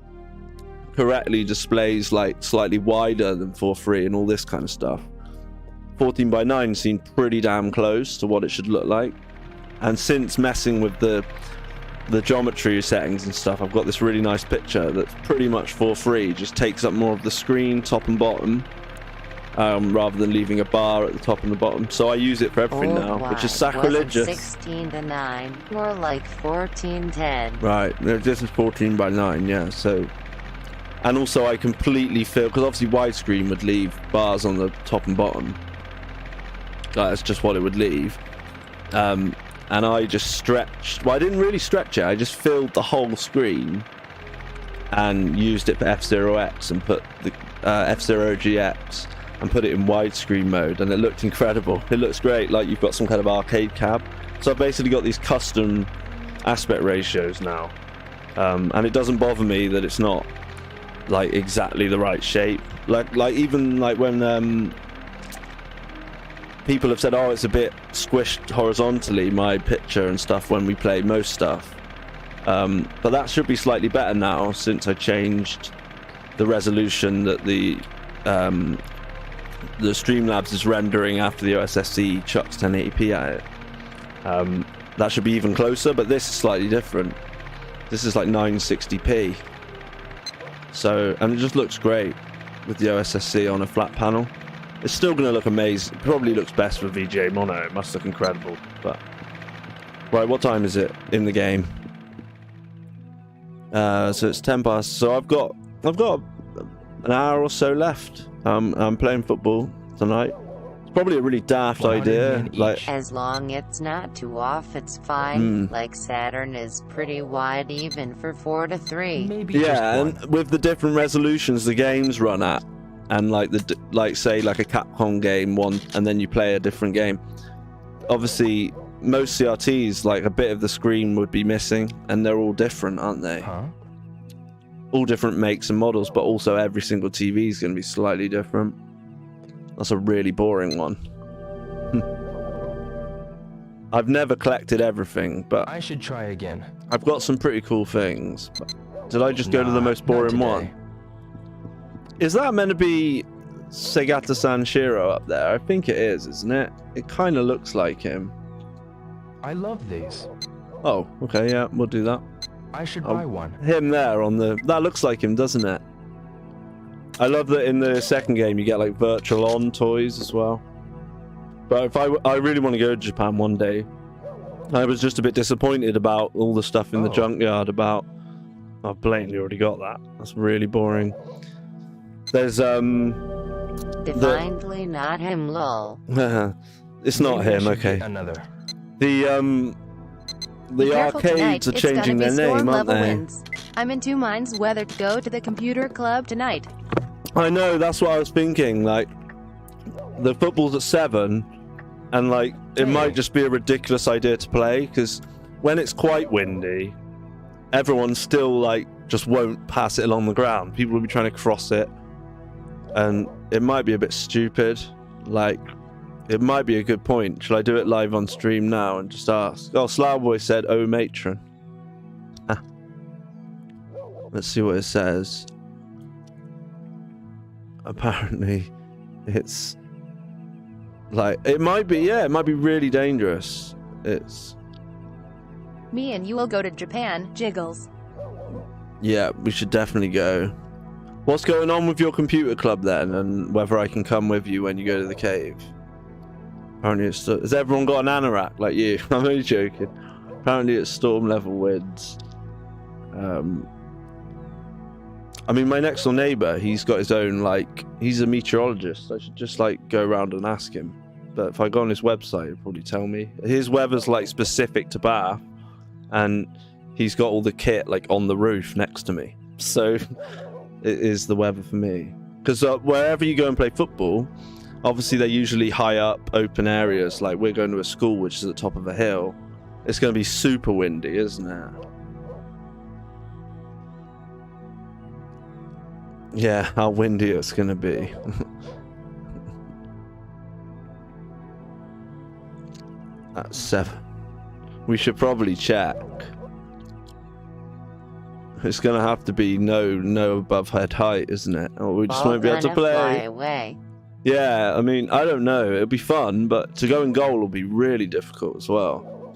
correctly displays like slightly wider than 4.3 and all this kind of stuff, 14:9 seemed pretty damn close to what it should look like. And since messing with the geometry settings and stuff, I've got this really nice picture that's pretty much 4.3, just takes up more of the screen, top and bottom, rather than leaving a bar at the top and the bottom. So I use it for everything now, which is sacrilegious. 16:9, more like 14:10. Right, this is 14:9, yeah. So, and also I completely fill, because obviously widescreen would leave bars on the top and bottom. That's just what it would leave. And I just stretched. Well, I didn't really stretch it. I just filled the whole screen and used it for F-Zero X and put the F-Zero GX and put it in widescreen mode, and it looked incredible. It looks great, like you've got some kind of arcade cab. So I've basically got these custom aspect ratios now, and it doesn't bother me that it's not like exactly the right shape. Like even like when people have said, oh, it's a bit squished horizontally, my picture and stuff, when we play most stuff. But that should be slightly better now, since I changed the resolution that the Streamlabs is rendering after the OSSC chucks 1080p at it. That should be even closer, but this is slightly different. This is like 960p. So, and it just looks great with the OSSC on a flat panel. It's still going to look amazing. It probably looks best for VGA mono. It must look incredible. But right, what time is it in the game? So it's 10 past. So I've got an hour or so left. I'm playing football tonight. It's probably a really daft idea. Like, as long it's not too off, it's fine. Like Saturn is pretty wide even for 4:3. Maybe yeah, just one. and with the different resolutions the games run at, and like say like a Capcom game one, and then you play a different game. Obviously, most CRTs, like a bit of the screen would be missing, and they're all different, aren't they? Huh? All different makes and models, but also every single TV is going to be slightly different. That's a really boring one. I've never collected everything, but I should try again. I've got some pretty cool things. But did I just go to the most boring one? Is that meant to be Segata Sanshiro up there? I think it is, isn't it? It kind of looks like him. I love these. Oh, okay, yeah, we'll do that. I should buy one. Him there on the... That looks like him, doesn't it? I love that in the second game you get like virtual on toys as well. But if I really want to go to Japan one day. I was just a bit disappointed about all the stuff in the junkyard about... I've blatantly already got that. That's really boring. There's Divinely not him, lol. It's not Maybe I him, should okay. get another. The Careful arcades tonight, are it's changing gonna be their name, storm aren't level they? winds. I'm in two minds whether to go to the computer club tonight. I know, that's what I was thinking. Like, the football's at 7, and like, it might just be a ridiculous idea to play, because when it's quite windy, everyone still like just won't pass it along the ground. People will be trying to cross it, and it might be a bit stupid. Like, it might be a good point. Shall I do it live on stream now and just ask? Oh, Slowboy said, "Oh, matron." Let's see what it says. Apparently, it's like, it might be, yeah, it might be really dangerous. It's, Me and you will go to Japan, Jiggles. yeah, we should definitely go. What's going on with your computer club then, and whether I can come with you when you go to the cave? Apparently it's... Has everyone got an anorak like you? I'm only joking. Apparently it's storm level winds. I mean, my next door neighbour, he's got his own, like... He's a meteorologist. I should just, like, go around and ask him. But if I go on his website, he'll probably tell me. His weather's, like, specific to Bath. And he's got all the kit, like, on the roof next to me. So... it is the weather for me. Because wherever you go and play football, obviously they're usually high up, open areas. Like, we're going to a school which is at the top of a hill. It's going to be super windy, isn't it? Yeah, how windy it's going to be. At 7. We should probably check. It's gonna have to be no above head height, isn't it? Or we just won't be able to play. Fly away. Yeah, I mean, I don't know. It'll be fun, but to go in goal will be really difficult as well.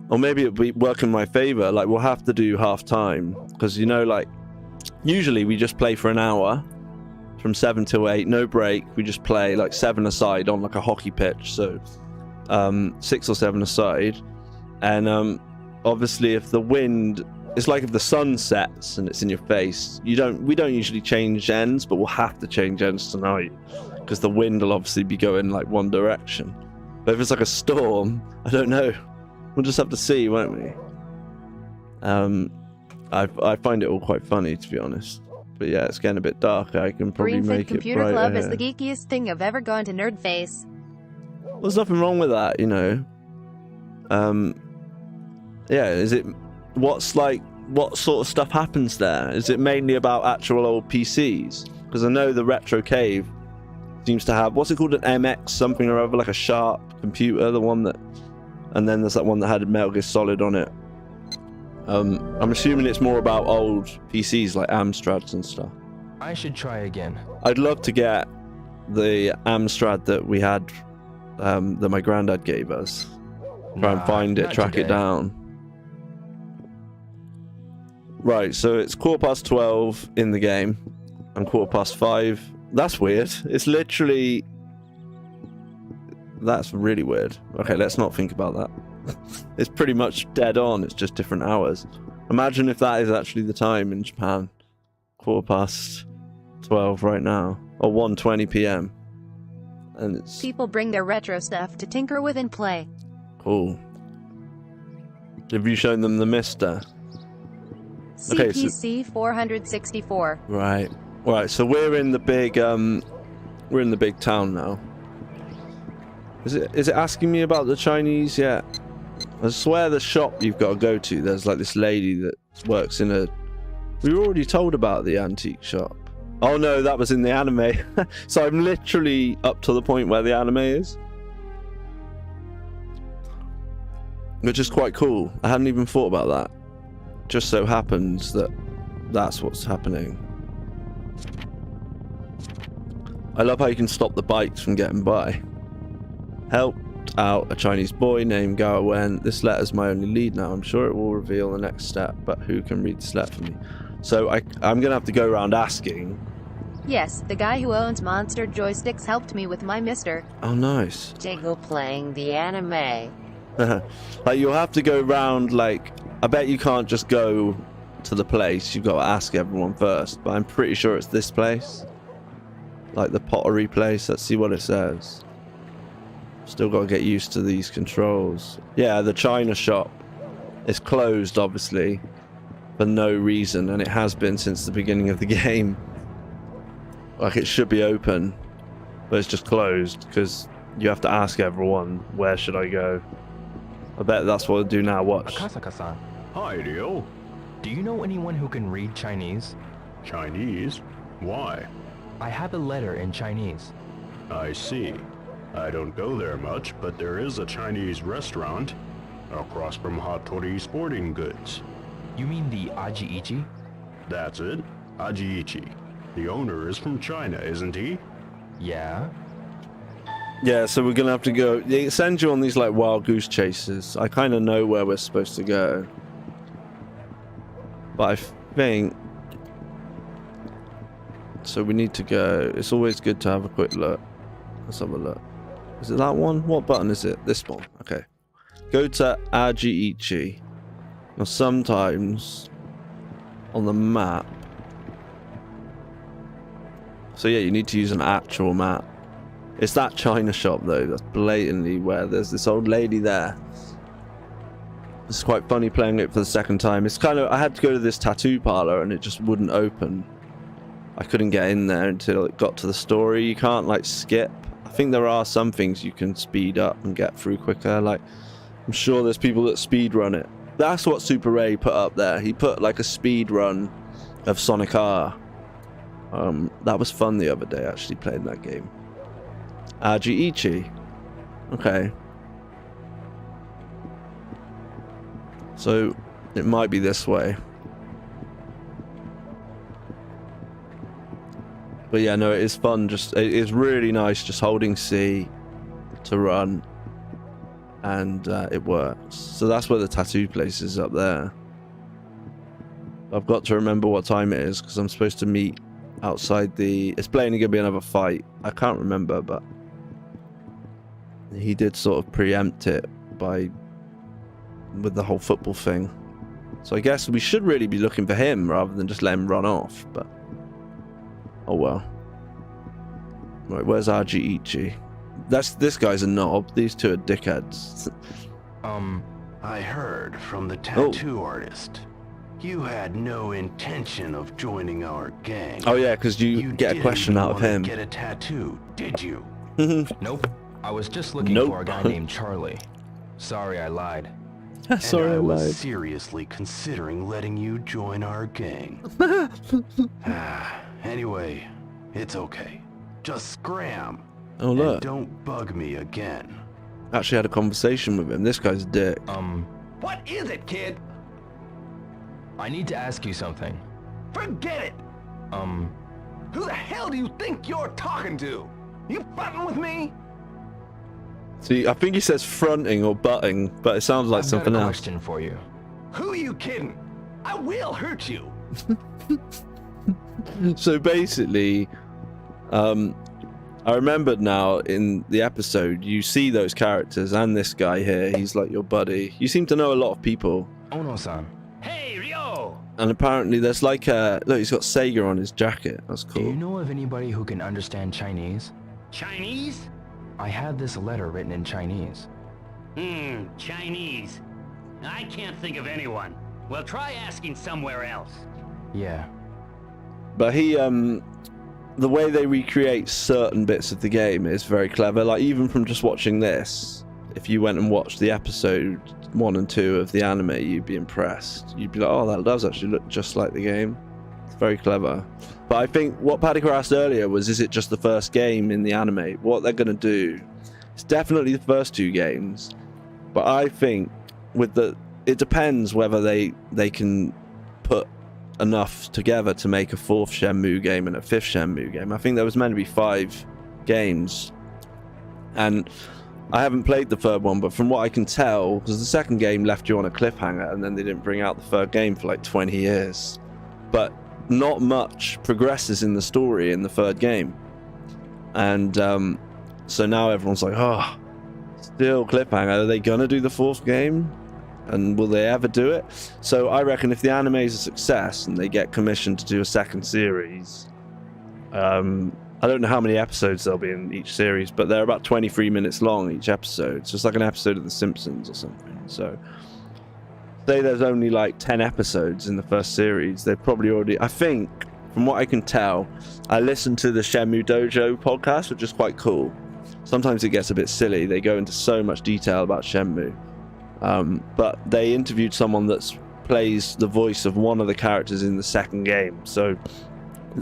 Or maybe it'll be work in my favor. Like, we'll have to do half time because, you know, like, usually we just play for an hour from 7 till 8, no break. We just play like 7 aside on like a hockey pitch, so 6 or 7 aside. And obviously, if the wind... It's like if the sun sets and it's in your face, we don't usually change ends, but we'll have to change ends tonight because the wind will obviously be going like one direction. But if it's like a storm, I don't know. We'll just have to see, won't we? I find it all quite funny, to be honest. But yeah, it's getting a bit dark. I can probably Green Fit make it Computer brighter Club is here. the geekiest thing I've ever gone to Nerdface. There's nothing wrong with that, you know. Yeah, is it... what sort of stuff happens there? Is it mainly about actual old PCs? Because I know the Retro Cave seems to have, what's it called, an MX something or other, like a Sharp computer, the one that, and then there's that one that had Metal Gear Solid on it. I'm assuming it's more about old PCs like Amstrads and stuff. I should try again. I'd love to get the Amstrad that we had, that my granddad gave us. Try and find it, not track it today. down. Right, so it's 12:15 in the game, and 5:15. That's weird. It's literally... That's really weird. Okay, let's not think about that. It's pretty much dead on. It's just different hours. Imagine if that is actually the time in Japan. 12:15 right now. Or 1:20 p.m. And it's People bring their retro stuff to tinker with and play. cool. Have you shown them the Mister? Okay, so- CPC 464. Right. So we're in the big town now. Is it asking me about the Chinese yet? I swear the shop you've got to go to, there's like this lady that works in a... We were already told about the antique shop. Oh no, that was in the anime. So I'm literally up to the point where the anime is. Which is quite cool. I hadn't even thought about that. Just so happens that that's what's happening. I love how you can stop the bikes from getting by. Helped out a Chinese boy named Gao Wen. This letter's my only lead now. I'm sure it will reveal the next step, but who can read this letter for me? So I'm gonna have to go around asking. Yes, the guy who owns Monster Joysticks helped me with my Mister. Oh, nice. Jiggle playing the anime. Like, you'll have to go round, like... I bet you can't just go to the place. You've got to ask everyone first. But I'm pretty sure it's this place. like the pottery place. Let's see what it says. Still got to get used to these controls. Yeah, the China shop is closed, obviously, for no reason, and it has been since the beginning of the game. Like, it should be open, but it's just closed because you have to ask everyone, where should I go? I bet that's what I'll do now. Watch. Akasaka-san, Hi, Rio. do you know anyone who can read Chinese? Chinese? Why? I have a letter in Chinese. I see. I don't go there much, but there is a Chinese restaurant across from Hattori Sporting Goods. You mean the Aji-ichi? That's it, Ajiichi. The owner is from China, isn't he? Yeah. Yeah, so we're gonna have to go. It sends you on these like wild goose chases. I kind of know where we're supposed to go, but I think so. We need to go. It's always good to have a quick look. Let's have a look. Is it that one? What button is it? This one. Okay. Go to Ajiichi. Now sometimes on the map. So yeah, you need to use an actual map. It's that China shop though, that's blatantly where there's this old lady there. It's quite funny playing it for the second time. It's kind of, I had to go to this tattoo parlor and it just wouldn't open. I couldn't get in there until it got to the story. You can't like skip. I think there are some things you can speed up and get through quicker. Like, I'm sure there's people that speed run it. That's what Super Ray put up there. He put like a speed run of Sonic R. That was fun the other day, actually, playing that game. Ajiichi. Okay. So, it might be this way. But yeah, no, it is fun. Just, it is really nice just holding C to run. And it works. So that's where the tattoo place is, up there. I've got to remember what time it is because I'm supposed to meet outside the... It's plainly going to be another fight. I can't remember, but he did sort of preempt it with the whole football thing. So I guess we should really be looking for him rather than just let him run off, but oh well. Right, where's Ajiichi? This guy's a knob. These two are dickheads. I heard from the tattoo artist. You had no intention of joining our gang. Oh yeah, because you get a question out of him. Get a tattoo, did you? Nope. I was just looking for a guy named Charlie. Sorry, I lied. Sorry, I lied. Seriously considering letting you join our gang. Anyway, it's okay. Just scram. Oh look. And don't bug me again. Actually had a conversation with him. This guy's a dick. What is it, kid? I need to ask you something. Forget it! Who the hell do you think you're talking to? You butting with me? See, I think he says fronting or butting, but it sounds like something else. I've got a question for you. Who are you kidding? I will hurt you. So basically, I remembered now in the episode, you see those characters and this guy here, he's like your buddy. You seem to know a lot of people. Ono-san. Hey, Ryo! And apparently there's like a... Look, he's got Sega on his jacket. That's cool. Do you know of anybody who can understand Chinese? Chinese? I had this letter written in Chinese. Chinese. I can't think of anyone. Well, try asking somewhere else. Yeah. But he, the way they recreate certain bits of the game is very clever. Like, even from just watching this, if you went and watched the episode 1 and 2 of the anime, you'd be impressed. You'd be like, oh, that does actually look just like the game. It's very clever. But I think what Padika asked earlier was, is it just the first game in the anime? What they're going to do, it's definitely the first 2 games. But I think it depends whether they can put enough together to make a 4th Shenmue game and a 5th Shenmue game. I think there was meant to be 5 games. And I haven't played the 3rd one, but from what I can tell, because the 2nd game left you on a cliffhanger and then they didn't bring out the 3rd game for like 20 years. But not much progresses in the story in the 3rd game. And so now everyone's like, oh, still cliffhanger. Are they going to do the 4th game? And will they ever do it? So I reckon if the anime is a success and they get commissioned to do a 2nd series, I don't know how many episodes there'll be in each series, but they're about 23 minutes long each episode. So it's like an episode of The Simpsons or something. So say there's only like 10 episodes in the first series. They've probably already, I think, from what I can tell, I listened to the Shenmue Dojo podcast, which is quite cool. Sometimes it gets a bit silly. They go into so much detail about Shenmue. But they interviewed someone that plays the voice of one of the characters in the second game. So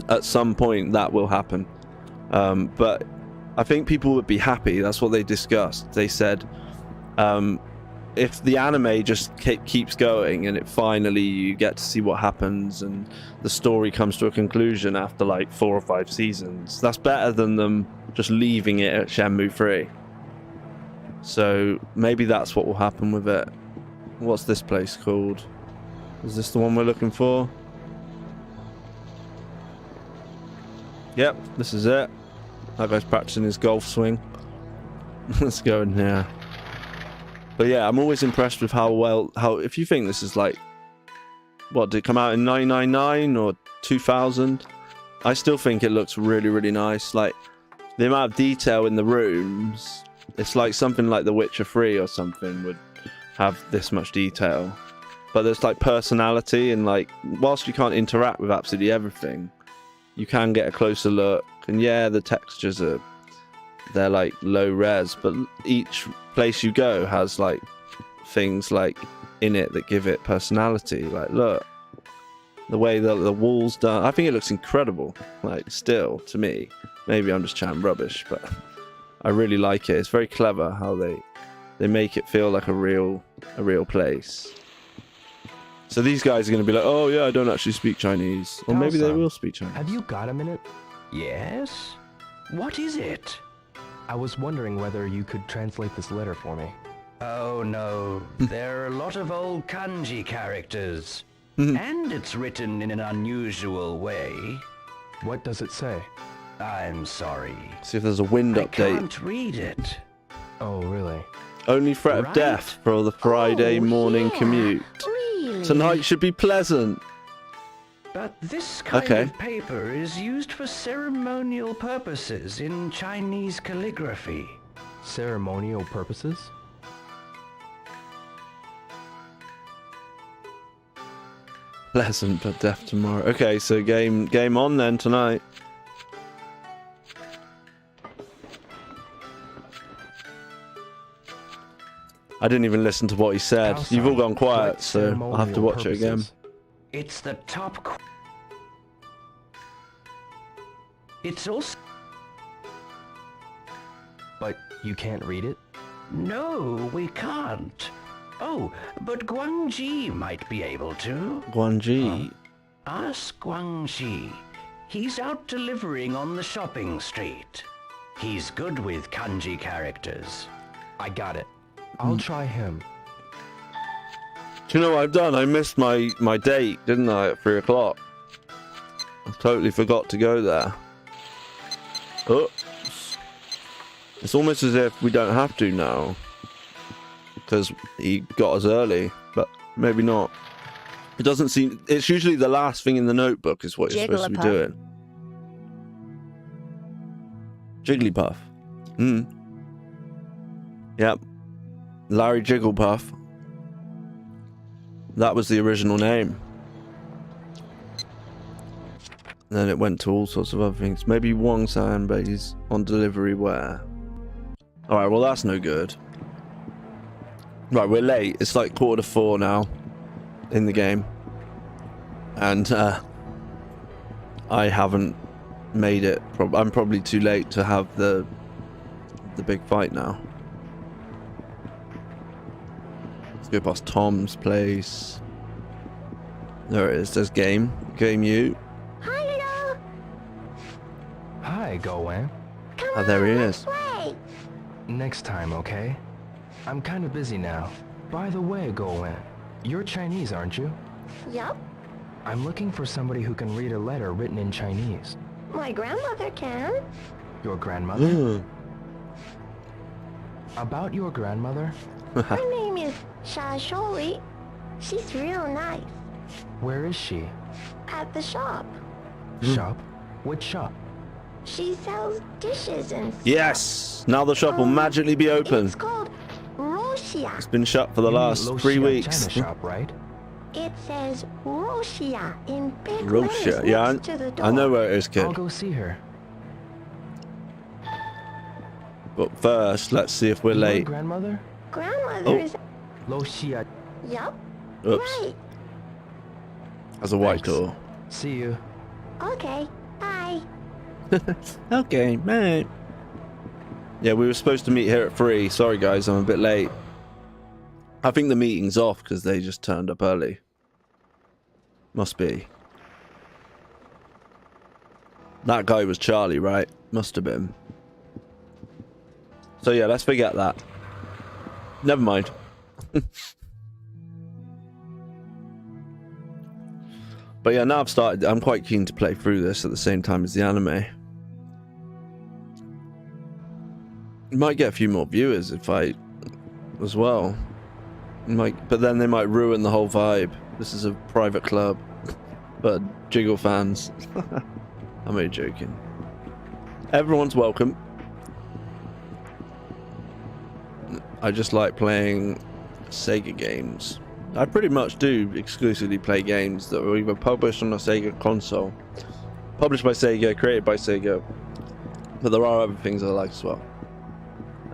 at some point that will happen. But I think people would be happy. That's what they discussed. They said if the anime just keeps going and it finally you get to see what happens and the story comes to a conclusion after like 4 or 5 seasons, that's better than them just leaving it at Shenmue 3. So maybe that's what will happen with it. What's this place called? Is this the one we're looking for? Yep, this is it. That guy's practicing his golf swing. Let's go in here. But yeah, I'm always impressed with how if you think this is like, what, did it come out in 1999 or 2000? I still think it looks really, really nice. Like, the amount of detail in the rooms, it's like something like The Witcher 3 or something would have this much detail. But there's like personality, and like, whilst you can't interact with absolutely everything, you can get a closer look. And yeah, the textures they're like low res, but each place you go has like things like in it that give it personality. Like, look, the way that the walls done, I think it looks incredible. Like, still, to me, maybe I'm just chatting rubbish, but I really like it. It's very clever how they make it feel like a real place. So these guys are going to be like, oh yeah, I don't actually speak Chinese, or maybe they will speak Chinese. Have you got a minute? Yes? What is it? I was wondering whether you could translate this letter for me. Oh no, there are a lot of old kanji characters. And it's written in an unusual way. What does it say? I'm sorry. See if there's a wind update. I can't read it. Oh, really? Only threat of death for the Friday morning commute. Really? Tonight should be pleasant. But this kind of paper is used for ceremonial purposes in Chinese calligraphy. Ceremonial purposes? Pleasant, but death tomorrow. Okay, so game on then tonight. I didn't even listen to what he said. You've all gone quiet, so I'll have to watch it again. It's the top. It's also. But you can't read it? No, we can't. Oh, but Guangji might be able to. Guangji? Ask Guangji. He's out delivering on the shopping street. He's good with kanji characters. I got it. I'll try him. Do you know what I've done? I missed my date, didn't I, at 3 o'clock? I totally forgot to go there. Oops. It's almost as if we don't have to now. Because he got us early, but maybe not. It doesn't seem... It's usually the last thing in the notebook is what you're supposed to be doing. Jigglypuff. Yep. Larry Jigglypuff. That was the original name. Then it went to all sorts of other things. Maybe Wong San, but he's on delivery where? Alright, well that's no good. Right, we're late. It's like 3:45 now in the game. And I haven't made it. I'm probably too late to have the big fight now. Let's go past Tom's place. There it is. There's Game U. Hello. Hi, Go-Wan. Oh, there he is. Next time, okay? I'm kind of busy now. By the way, Go-Wan, you're Chinese, aren't you? Yup. I'm looking for somebody who can read a letter written in Chinese. My grandmother can. Your grandmother? About your grandmother? Her name is Sha Sholi. She's real nice. Where is she? At the shop. Shop? Which shop? She sells dishes and stuff. Yes! Now the shop will magically be open. It's called Roshia. It's been shut for the last 3 weeks. China shop, right? It says Roshia in big Roshia, letters yeah, next to the door. I know where it is, kid. I'll go see her. But first, let's see if we're Your late. grandmother? Grandmother is... Loshia. Yup. Oops. Right. That's a white door. See you. Okay. Bye. Okay, mate. Yeah, we were supposed to meet here at 3. Sorry, guys, I'm a bit late. I think the meeting's off because they just turned up early. Must be. That guy was Charlie, right? Must have been. So yeah, let's forget that. Never mind. But yeah, now I've started, I'm quite keen to play through this at the same time as the anime. Might get a few more viewers if I, as well. But then they might ruin the whole vibe. This is a private club, but Jiggle fans. I'm only joking. Everyone's welcome. I just like playing Sega games. I pretty much do exclusively play games that were either published on a Sega console, published by Sega, created by Sega, but there are other things I like as well,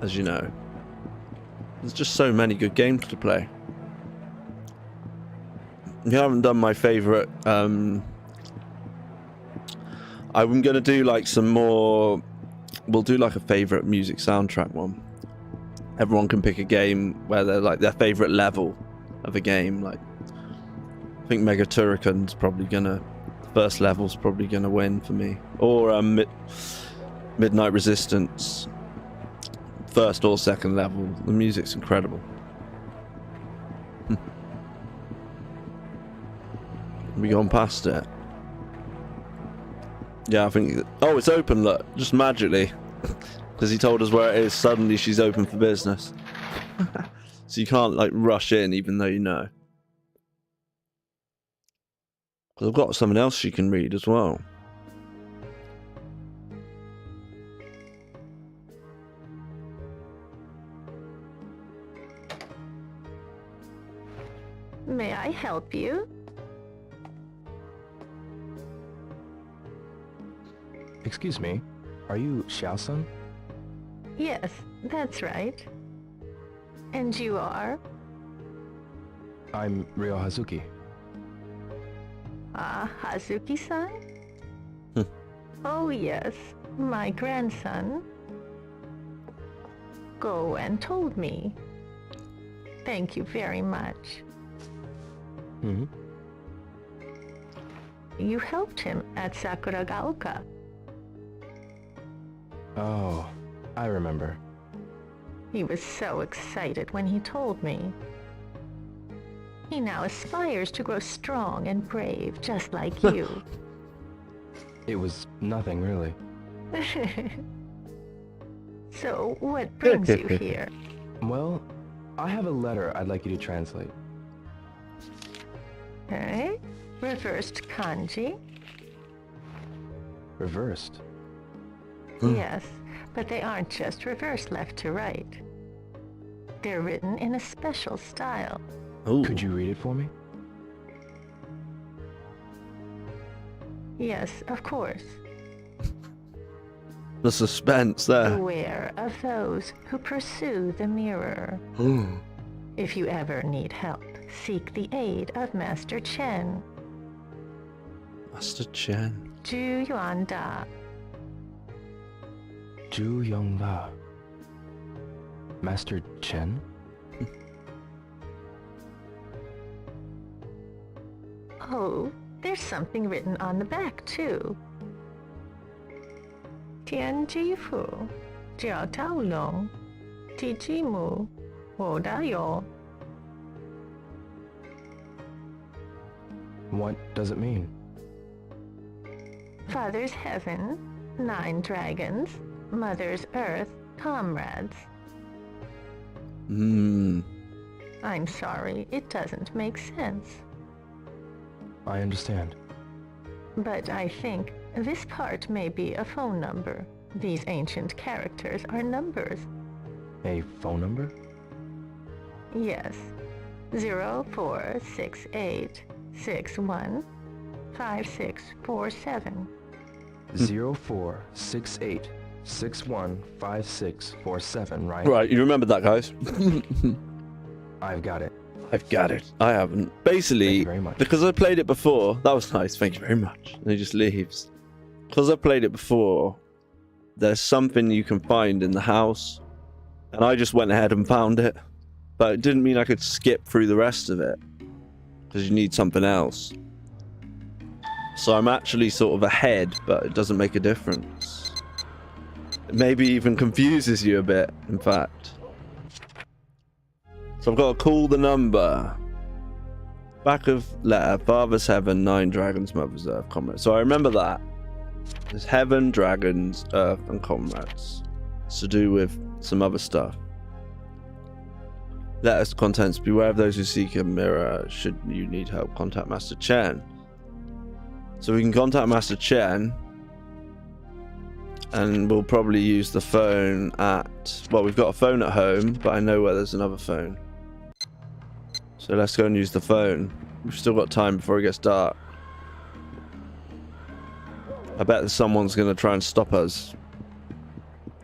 as you know. There's just so many good games to play. You haven't done my favourite, I'm gonna do like some more, we'll do like a favourite music soundtrack one. Everyone can pick a game where they're like their favourite level of a game. Like, I think Mega Turrican's probably gonna, first level's probably gonna win for me. Or Midnight Resistance, first or second level. The music's incredible. We gone past it. Yeah, I think. Oh, it's open. Look, just magically, because he told us where it is. Suddenly, she's open for business. So you can't like rush in, even though you know. Because I've got something else she can read as well. May I help you? Excuse me, are you Xiao-san? Yes, that's right. And you are? I'm Ryo Hazuki. Ah, Hazuki-san? Oh yes, my grandson. Go-en told me. Thank you very much. Mm-hmm. You helped him at Sakuragaoka. Oh, I remember. He was so excited when he told me. He now aspires to grow strong and brave, just like you. It was nothing, really. So, what brings you here? Well, I have a letter I'd like you to translate. Eh? Reversed kanji? Reversed? Yes, but they aren't just reversed left to right. They're written in a special style. Ooh. Could you read it for me? Yes, of course. The suspense there. Beware of those who pursue the mirror. If you ever need help, seek the aid of Master Chen. Master Chen. Zhu Yuan Da. Zhu Yongla. Master Chen? Oh, there's something written on the back, too. Tian Jifu, Jiao Taolong, Ti Jimu, Wo Da Yo. What does it mean? Father's heaven, 9 dragons, Mother's earth, comrades. I'm sorry, it doesn't make sense. I understand. But I think This part may be a phone number. These ancient characters are numbers. A phone number? Yes. 0468615647. 0468615647, right? Right, you remember that, guys? I've got it. I've got it. I haven't. Basically, Thank you very much. because I played it before, that was nice. Thank you very much. And he just leaves. Because I played it before, there's something you can find in the house, and I just went ahead and found it. But it didn't mean I could skip through the rest of it, because you need something else. So I'm actually sort of ahead, but it doesn't make a difference. It maybe even confuses you a bit, in fact. So I've got to call the number. Back of letter, Father's Heaven, 9 Dragons, Mother's Earth, Comrades. So I remember that. There's Heaven, Dragons, Earth, and Comrades. It's to do with some other stuff. Letters, contents, beware of those who seek a mirror. Should you need help, contact Master Chen. So we can contact Master Chen. And we'll probably use the phone at... Well, we've got a phone at home, but I know where there's another phone. So let's go and use the phone. We've still got time before it gets dark. I bet that someone's going to try and stop us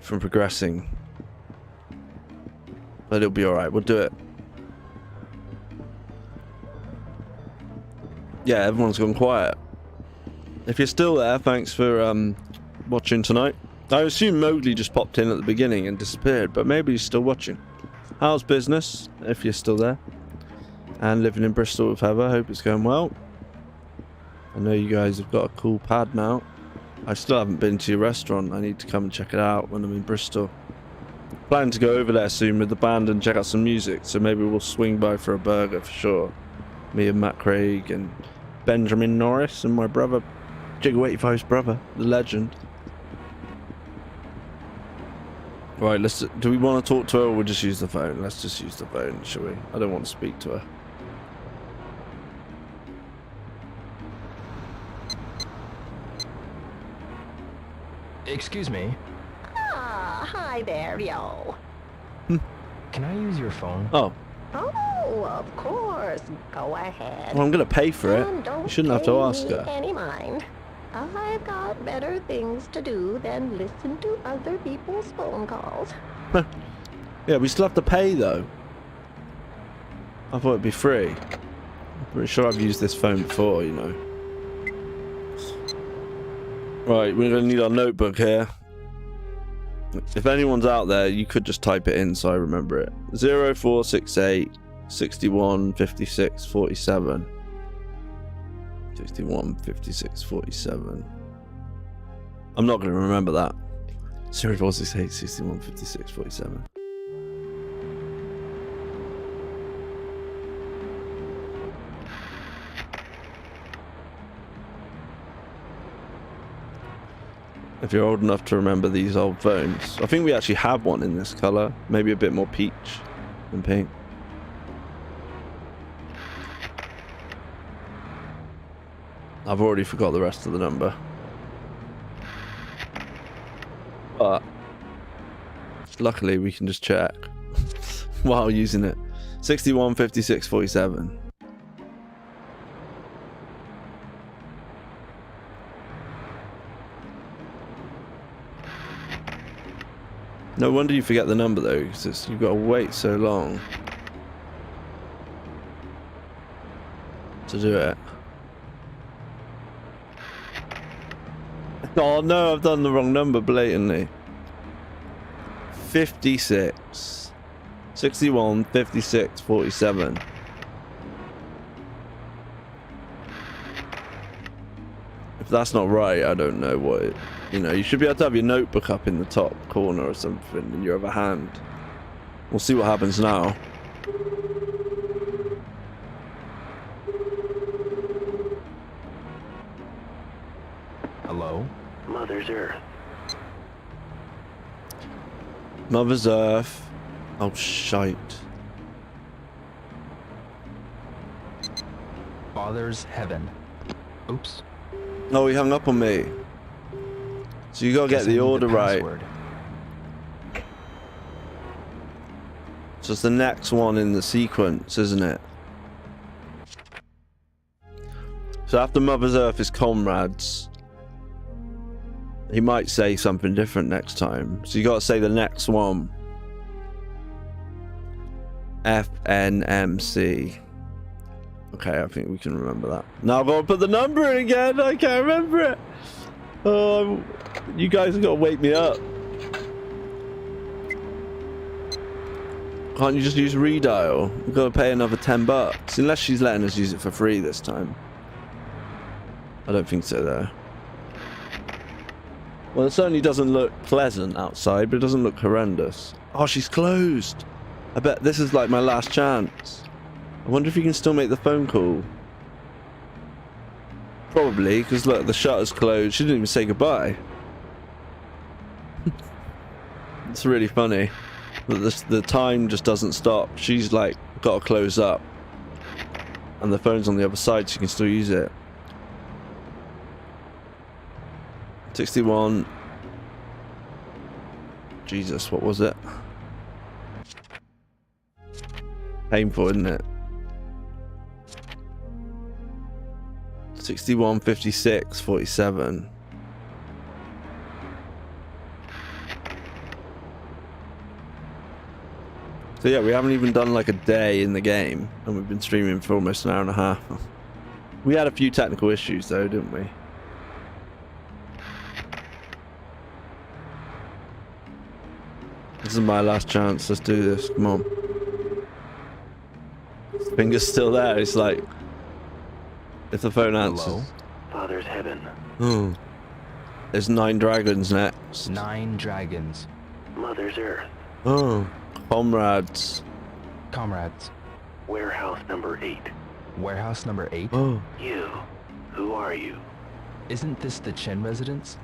from progressing. But it'll be alright. We'll do it. Yeah, everyone's gone quiet. If you're still there, thanks for watching tonight. I assume Mowgli just popped in at the beginning and disappeared, but maybe he's still watching. How's business, if you're still there? And living in Bristol with Heather, hope it's going well. I know you guys have got a cool pad now. I still haven't been to your restaurant. I need to come and check it out when I'm in Bristol. Planning to go over there soon with the band and check out some music, so maybe we'll swing by for a burger for sure. Me and Matt Craig and Benjamin Norris and my brother, Jiggle85's brother, the legend. Right, do we want to talk to her or we'll just use the phone? Let's just use the phone, shall we? I don't want to speak to her. Excuse me. Ah, hi there, yo. Can I use your phone? Oh. Oh, of course. Go ahead. Well, I'm going to pay for it. And don't You shouldn't have to pay ask me her. any mind. I've got better things to do than listen to other people's phone calls. Yeah, we still have to pay though. I thought it'd be free. I'm pretty sure I've used this phone before, you know. Right, we're going to need our notebook here. If anyone's out there, you could just type it in so I remember it. 0468 61 56 47. 61 56 47. I'm not going to remember that. 0468 61 56 47. If you're old enough to remember these old phones. I think we actually have one in this colour. Maybe a bit more peach than pink. I've already forgot the rest of the number. But luckily we can just check while using it. 61 56 47. No wonder you forget the number though, because you've got to wait so long to do it. Oh no, I've done the wrong number blatantly. 56 61 56 47. If that's not right, I don't know what it... You know, you should be able to have your notebook up in the top corner or something in your other hand. We'll see what happens now. Hello? Mother's Earth. Mother's Earth. Oh, shite. Father's Heaven. Oops. Oh, he hung up on me. So you gotta get the order right. So it's the next one in the sequence, isn't it? So after Mother's Earth is Comrades. He might say something different next time. So you gotta say the next one. FNMC. Okay, I think we can remember that. Now I've got to put the number in again. I can't remember it. Oh, you guys have got to wake me up. Can't you just use redial? We've got to pay another $10. Unless she's letting us use it for free this time. I don't think so though. Well, it certainly doesn't look pleasant outside, but it doesn't look horrendous. Oh, she's closed. I bet this is like my last chance. I wonder if you can still make the phone call. Probably, because look, the shutter's closed. She didn't even say goodbye. It's really funny. The time just doesn't stop. She's like, got to close up. And the phone's on the other side, so you can still use it. 61. Jesus, what was it? Painful, isn't it? 61, 56, 47. So yeah, we haven't even done like a day in the game, and we've been streaming for almost an hour and a half. We had a few technical issues though, didn't we? This is my last chance. Let's do this. Come on. Finger's still there. It's like, if the phone answers. Hello? Father's heaven. Oh. There's 9 dragons next. 9 dragons. Mother's Earth. Oh. Comrades. Comrades. Warehouse number 8. Warehouse number 8? Oh. You. Who are you? Isn't this the Chen residence?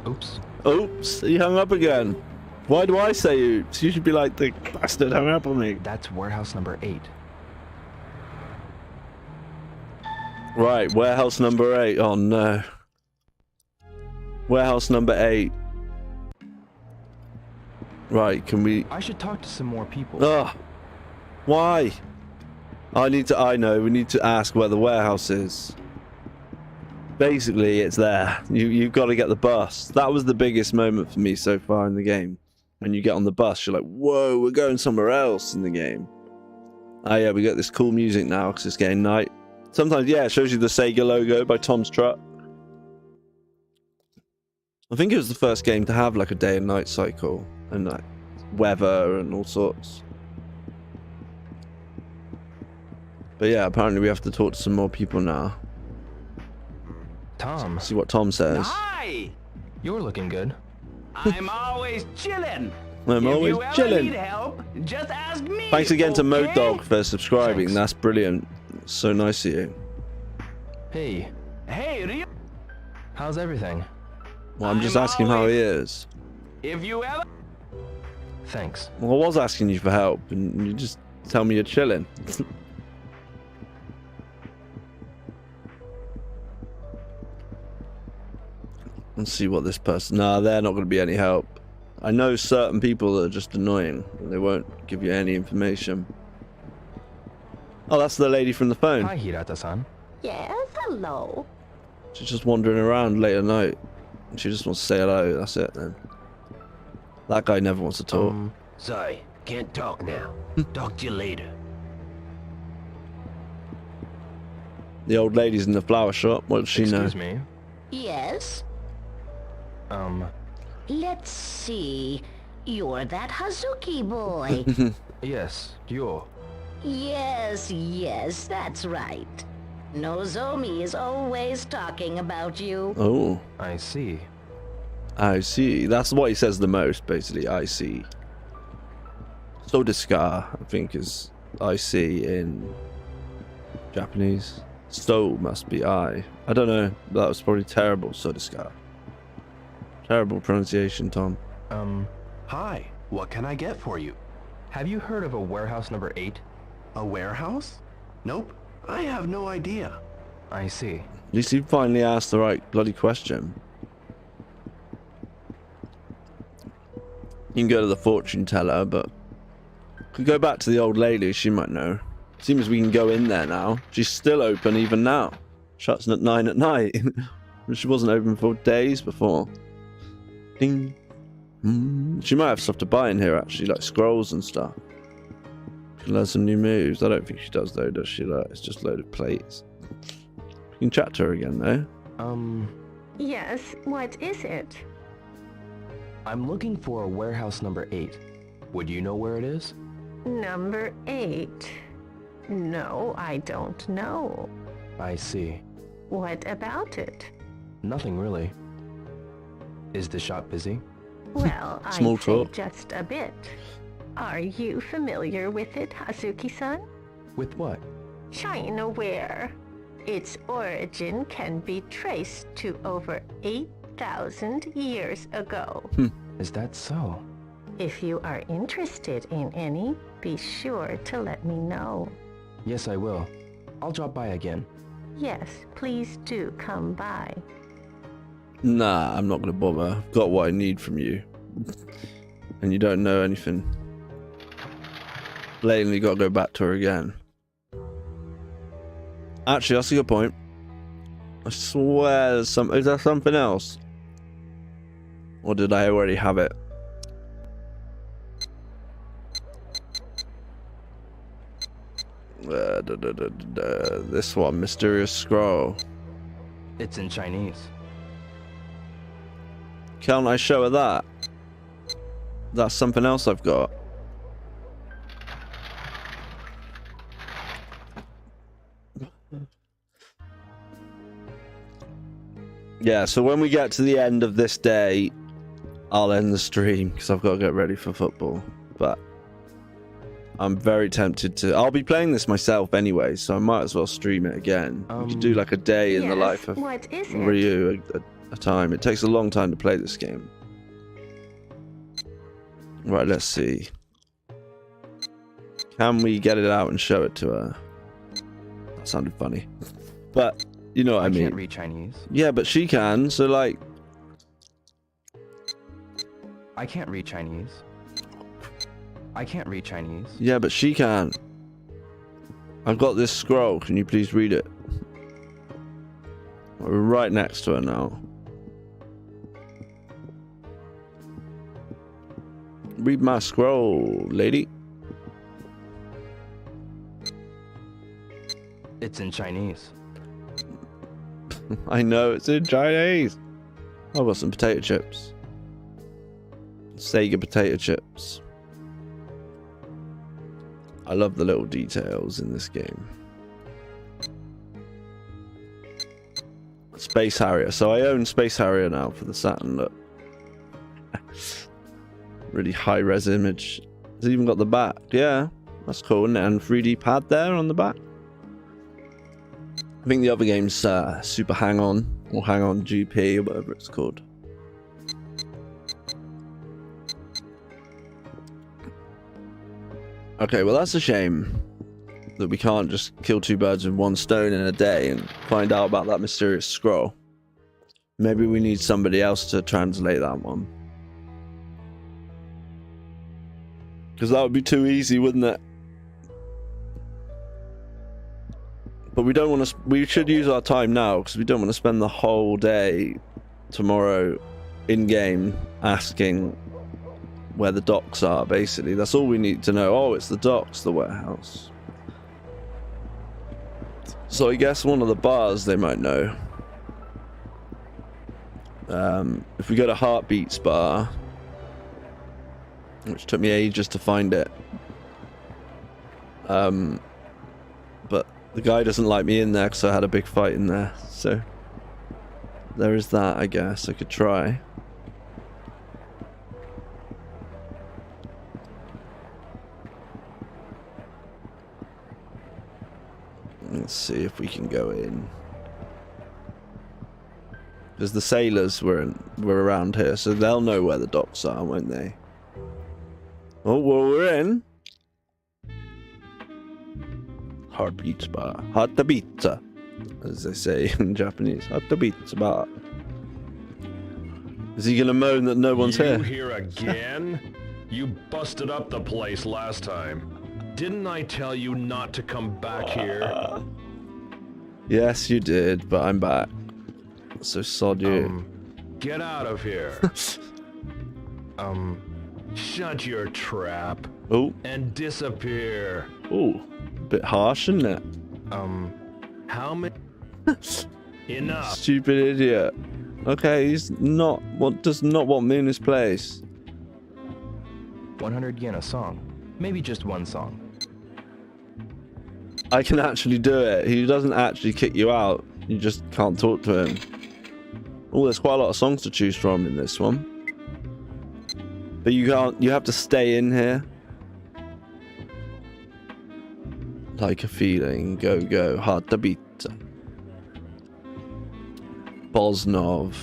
Oops. Oops. He hung up again. Why do I say oops? You should be like, the bastard hung up on me. That's warehouse number 8. Right, warehouse number 8. Oh no. Warehouse number 8. Right, can we... I should talk to some more people. Ugh. Why? I know, we need to ask where the warehouse is. Basically, it's there. You've got to get the bus. That was the biggest moment for me so far in the game. When you get on the bus, you're like, whoa, we're going somewhere else in the game. Oh yeah, we got this cool music now because it's getting night. Sometimes, yeah, it shows you the Sega logo by Tom's Truck. I think it was the first game to have like a day and night cycle and like weather and all sorts. But yeah, apparently we have to talk to some more people now. Tom. See what Tom says. Hi! You're looking good. I'm always chillin'. I'm always If you chilling. ever need help, just ask me. Thanks again to okay? Modog for subscribing. Thanks. That's brilliant. So nice of you. Hey. Hey, Rio. How's everything? Well, I'm just I'm asking how always- he is. If you ever... Thanks. Well, I was asking you for help, and you just tell me you're chilling. Let's see what this person... Nah, they're not going to be any help. I know certain people that are just annoying. They won't give you any information. Oh, that's the lady from the phone. Hi, Hirata-san. Yes, hello. She's just wandering around late at night. She just wants to say hello. That's it, then. That guy never wants to talk. Sorry, can't talk now. Talk to you later. The old lady's in the flower shop. What does she know? Excuse me. Yes? Let's see. You're that Hazuki boy. Yes, you're. Yes, that's right. Nozomi is always talking about you. Oh. I see. I see. That's what he says the most, basically. I see. So desu ka, I think, is I see in Japanese. So must be I. I don't know. That was probably terrible. So desu ka. Terrible pronunciation, Tom. Hi. What can I get for you? Have you heard of a warehouse number 8? A warehouse? Nope. I have no idea. I see. At least you finally asked the right bloody question. You can go to the fortune teller, but could go back to the old lady. She might know. Seems we can go in there now. She's still open even now. Shuts at 9 at night. She wasn't open for days before. Ding. She might have stuff to buy in here actually, like scrolls and stuff. She learn some new moves. I don't think she does though, does she? Like, it's just a load of plates. You can chat to her again though. Yes, what is it? I'm looking for a warehouse number 8. Would you know where it is? Number 8. No, I don't know. I see. What about it? Nothing really. Is the shop busy? Well, Small I'd say talk. just a bit. Are you familiar with it, Hazuki-san? With what? Chinaware. Its origin can be traced to over 8,000 years ago. Is that so? If you are interested in any, be sure to let me know. Yes, I will. I'll drop by again. Yes, please do come by. Nah, I'm not gonna bother. I've got what I need from you. And you don't know anything. Blatantly gotta go back to her again. Actually, that's a good point. I swear there's some... Is there something else? Or did I already have it? This one, mysterious scroll. It's in Chinese. Can't I show her that? That's something else I've got. Yeah, so when we get to the end of this day, I'll end the stream because I've got to get ready for football. But I'm very tempted to... I'll be playing this myself anyway, so I might as well stream it again. We could do like a day in the life of Ryu a time. It takes a long time to play this game. Right, let's see. Can we get it out and show it to her? That sounded funny. But, you know what I mean. I can't read Chinese. Yeah, but she can, so like... I can't read Chinese. I can't read Chinese. Yeah, but she can. I've got this scroll. Can you please read it? We're right next to her now. Read my scroll, lady. It's in Chinese. I know, it's in Chinese. I've got some potato chips. Sega potato chips. I love the little details in this game. Space Harrier. So I own Space Harrier now for the Saturn. Look. Really high-res image. It's even got the back. Yeah, that's cool, isn't it? And 3D pad there on the back. I think the other game's Super Hang-On, or Hang-On GP, or whatever it's called. Okay, well that's a shame that we can't just kill two birds with one stone in a day and find out about that mysterious scroll. Maybe we need somebody else to translate that one. Because that would be too easy, wouldn't it? But we don't want to... We should use our time now, because we don't want to spend the whole day tomorrow in-game asking where the docks are, basically. That's all we need to know. Oh, it's the docks, the warehouse. So I guess one of the bars they might know. If we go to Heartbeats bar, which took me ages to find it. But the guy doesn't like me in there because I had a big fight in there. So there is that, I guess. I could try. Let's see if we can go in. Because the sailors were around here, so they'll know where the docks are, won't they? Oh, well, we're in. Heartbeats bar. Heartbeats, as they say in Japanese. Heartbeats bar. Is he gonna moan that no one's You here? here again? You busted up the place last time. Didn't I tell you not to come back here? Yes, you did, but I'm back. So sod you. Get out of here. Shut your trap. Oh. And disappear. Oh, bit harsh, isn't it? How many? Enough. Stupid idiot. Okay, he's not. What does not want me in his place? 100 yen a song. Maybe just one song. I can actually do it. He doesn't actually kick you out. You just can't talk to him. Oh, there's quite a lot of songs to choose from in this one. But you can't. You have to stay in here. Like a feeling. Go go. Hard to beat. Bosnov.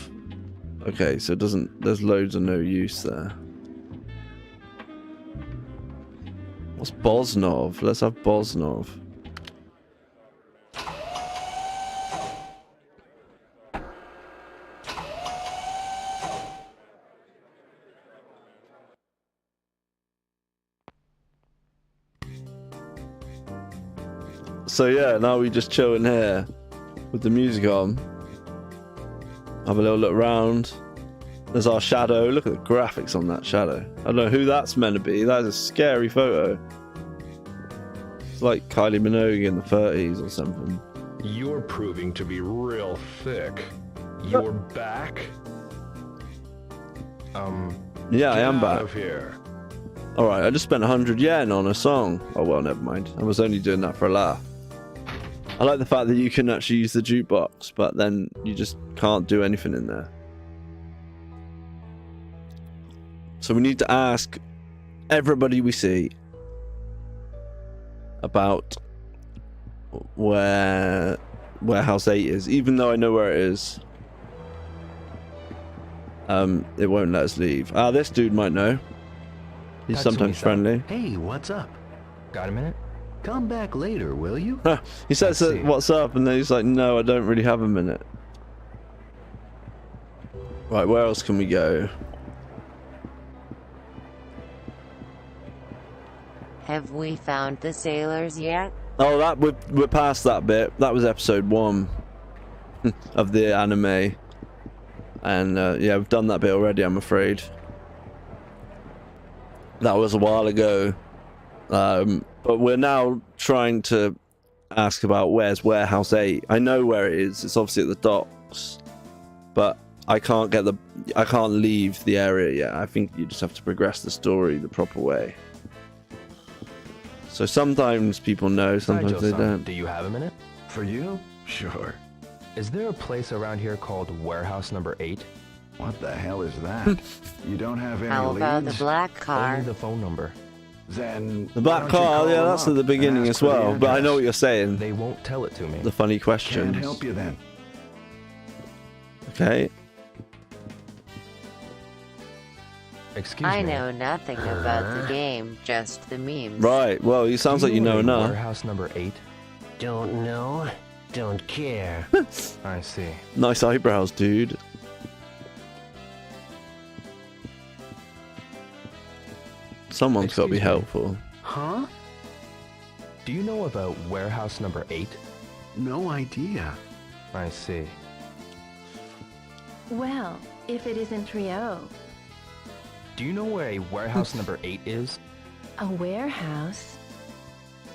Okay, so it doesn't. There's loads of no use there. What's Bosnov? Let's have Bosnov. So yeah, now we just chill in here with the music on. Have a little look around. There's our shadow. Look at the graphics on that shadow. I don't know who that's meant to be. That is a scary photo. It's like Kylie Minogue in the 30s or something. You're proving to be real thick. You're back? Yeah, I am back. Out of here. Alright, I just spent 100 yen on a song. Oh well, never mind. I was only doing that for a laugh. I like the fact that you can actually use the jukebox, but then you just can't do anything in there. So we need to ask everybody we see about where Warehouse 8 is, even though I know where it is. It won't let us leave. Ah, this dude might know. He's sometimes friendly. Hey, what's up? Got a minute? Come back later, will you? He says, what's up? And then he's like, no, I don't really have a minute. Right, where else can we go? Have we found the sailors yet? Oh, that we're past that bit. That was episode 1 of the anime. And yeah, we've done that bit already, I'm afraid. That was a while ago. But we're now trying to ask about where's Warehouse 8. I know where it is. It's obviously at the docks. But I can't leave the area yet. I think you just have to progress the story the proper way. So sometimes people know, sometimes they don't. Do you have a minute? For you? Sure. Is there a place around here called Warehouse number 8? What the hell is that? You don't have any How about leads? the black car? Only the phone number. Then The black car, yeah, that's at the beginning as well. But I know what you're saying. They won't tell it to me. The funny questions. Can't help you then. Okay. Excuse I me. know nothing about the game, just the memes. Right, well, it sounds like you know enough. Warehouse number 8? Don't know, don't care. I see. Nice eyebrows, dude. Someone's got to be Excuse me. helpful. Huh? Do you know about Warehouse number 8? No idea. I see. Well, if it isn't Rio. Do you know where a Warehouse number 8 is? A warehouse?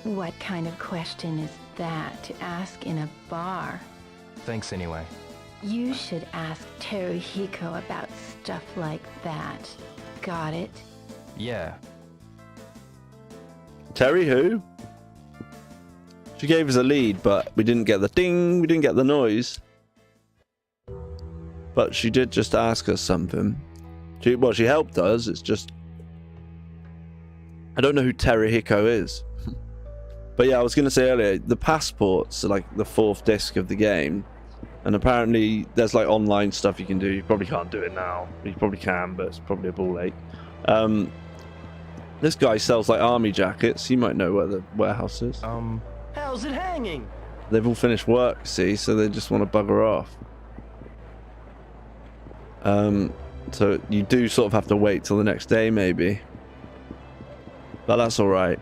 What kind of question is that to ask in a bar? Thanks anyway. You should ask Teruhiko about stuff like that. Got it? Yeah. Terry who? She gave us a lead, but we didn't get the ding, we didn't get the noise. But she did just ask us something. She helped us, it's just... I don't know who Teruhiko is. But yeah, I was going to say earlier, the passports are like the 4th disc of the game. And apparently there's like online stuff you can do. You probably can't do it now. You probably can, but it's probably a ball ache. This guy sells like army jackets. You might know where the warehouse is. How's it hanging? They've all finished work, see, so they just want to bugger off. So you do sort of have to wait till the next day, maybe. But that's all right.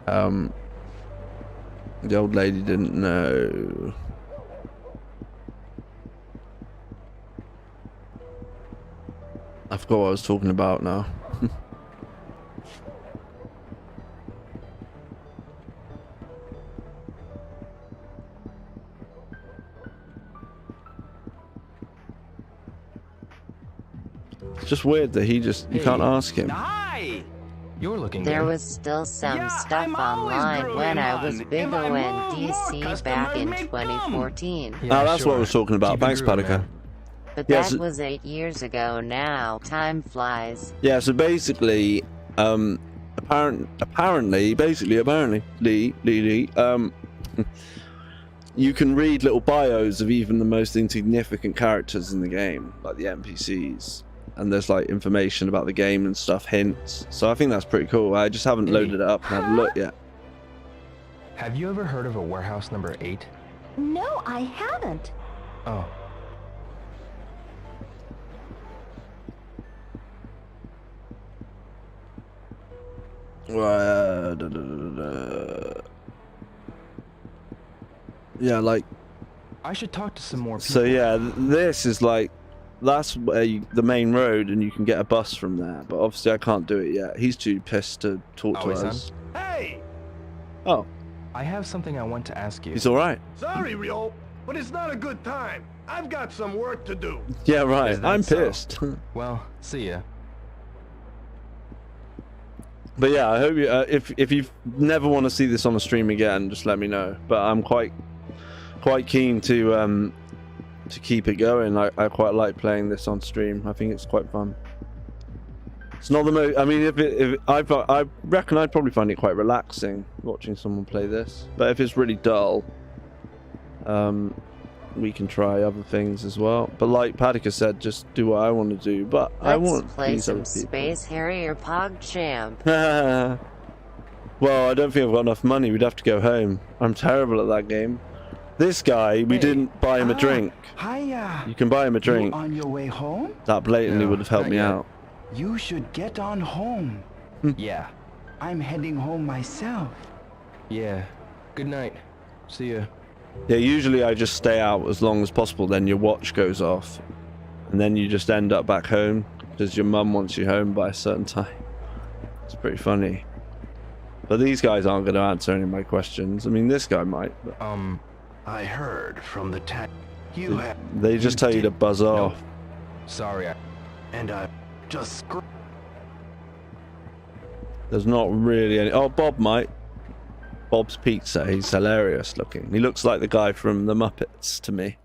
The old lady didn't know. I forgot what I was talking about now. It's just weird that you can't ask him. Hi! You're looking There good. was still some stuff online when I was big O in DC back in 2014. Yeah, that's what I was talking about. Thanks, Patika. But that was 8 years ago now. Time flies. Yeah, so basically, apparently, you can read little bios of even the most insignificant characters in the game, like the NPCs. And there's like information about the game and stuff, hints. So I think that's pretty cool. I just haven't loaded it up and had a look yet. Have you ever heard of a warehouse number 8? No, I haven't. Oh. Yeah, like. I should talk to some more people. So yeah, this is like. That's where the main road, and you can get a bus from there. But obviously, I can't do it yet. He's too pissed to talk to us. Hey! Oh. I have something I want to ask you. He's all right. Sorry, Rio, but it's not a good time. I've got some work to do. Yeah, right. I'm pissed. Well, see ya. But yeah, I hope you. If you never want to see this on a stream again, just let me know. But I'm quite keen to keep it going. I quite like playing this on stream. I think it's quite fun. It's not the most. I mean, I reckon I'd probably find it quite relaxing watching someone play this. But if it's really dull, we can try other things as well. But like Patika said, just do what I want to do. But I want to play some Space Harrier PogChamp. Well, I don't think I've got enough money. We'd have to go home. I'm terrible at that game. This guy, we didn't buy him a drink. Hiya. You can buy him a drink. You on your way home? That blatantly would have helped me out. You should get on home. Yeah. I'm heading home myself. Yeah. Good night. See ya. Yeah, usually I just stay out as long as possible, then your watch goes off. And then you just end up back home, because your mum wants you home by a certain time. It's pretty funny. But these guys aren't going to answer any of my questions. I mean, this guy might. But... I heard from the They just tell you to buzz off. Sorry. And I just... There's not really any... Oh, Bob might. Bob's Pizza. He's hilarious looking. He looks like the guy from The Muppets to me.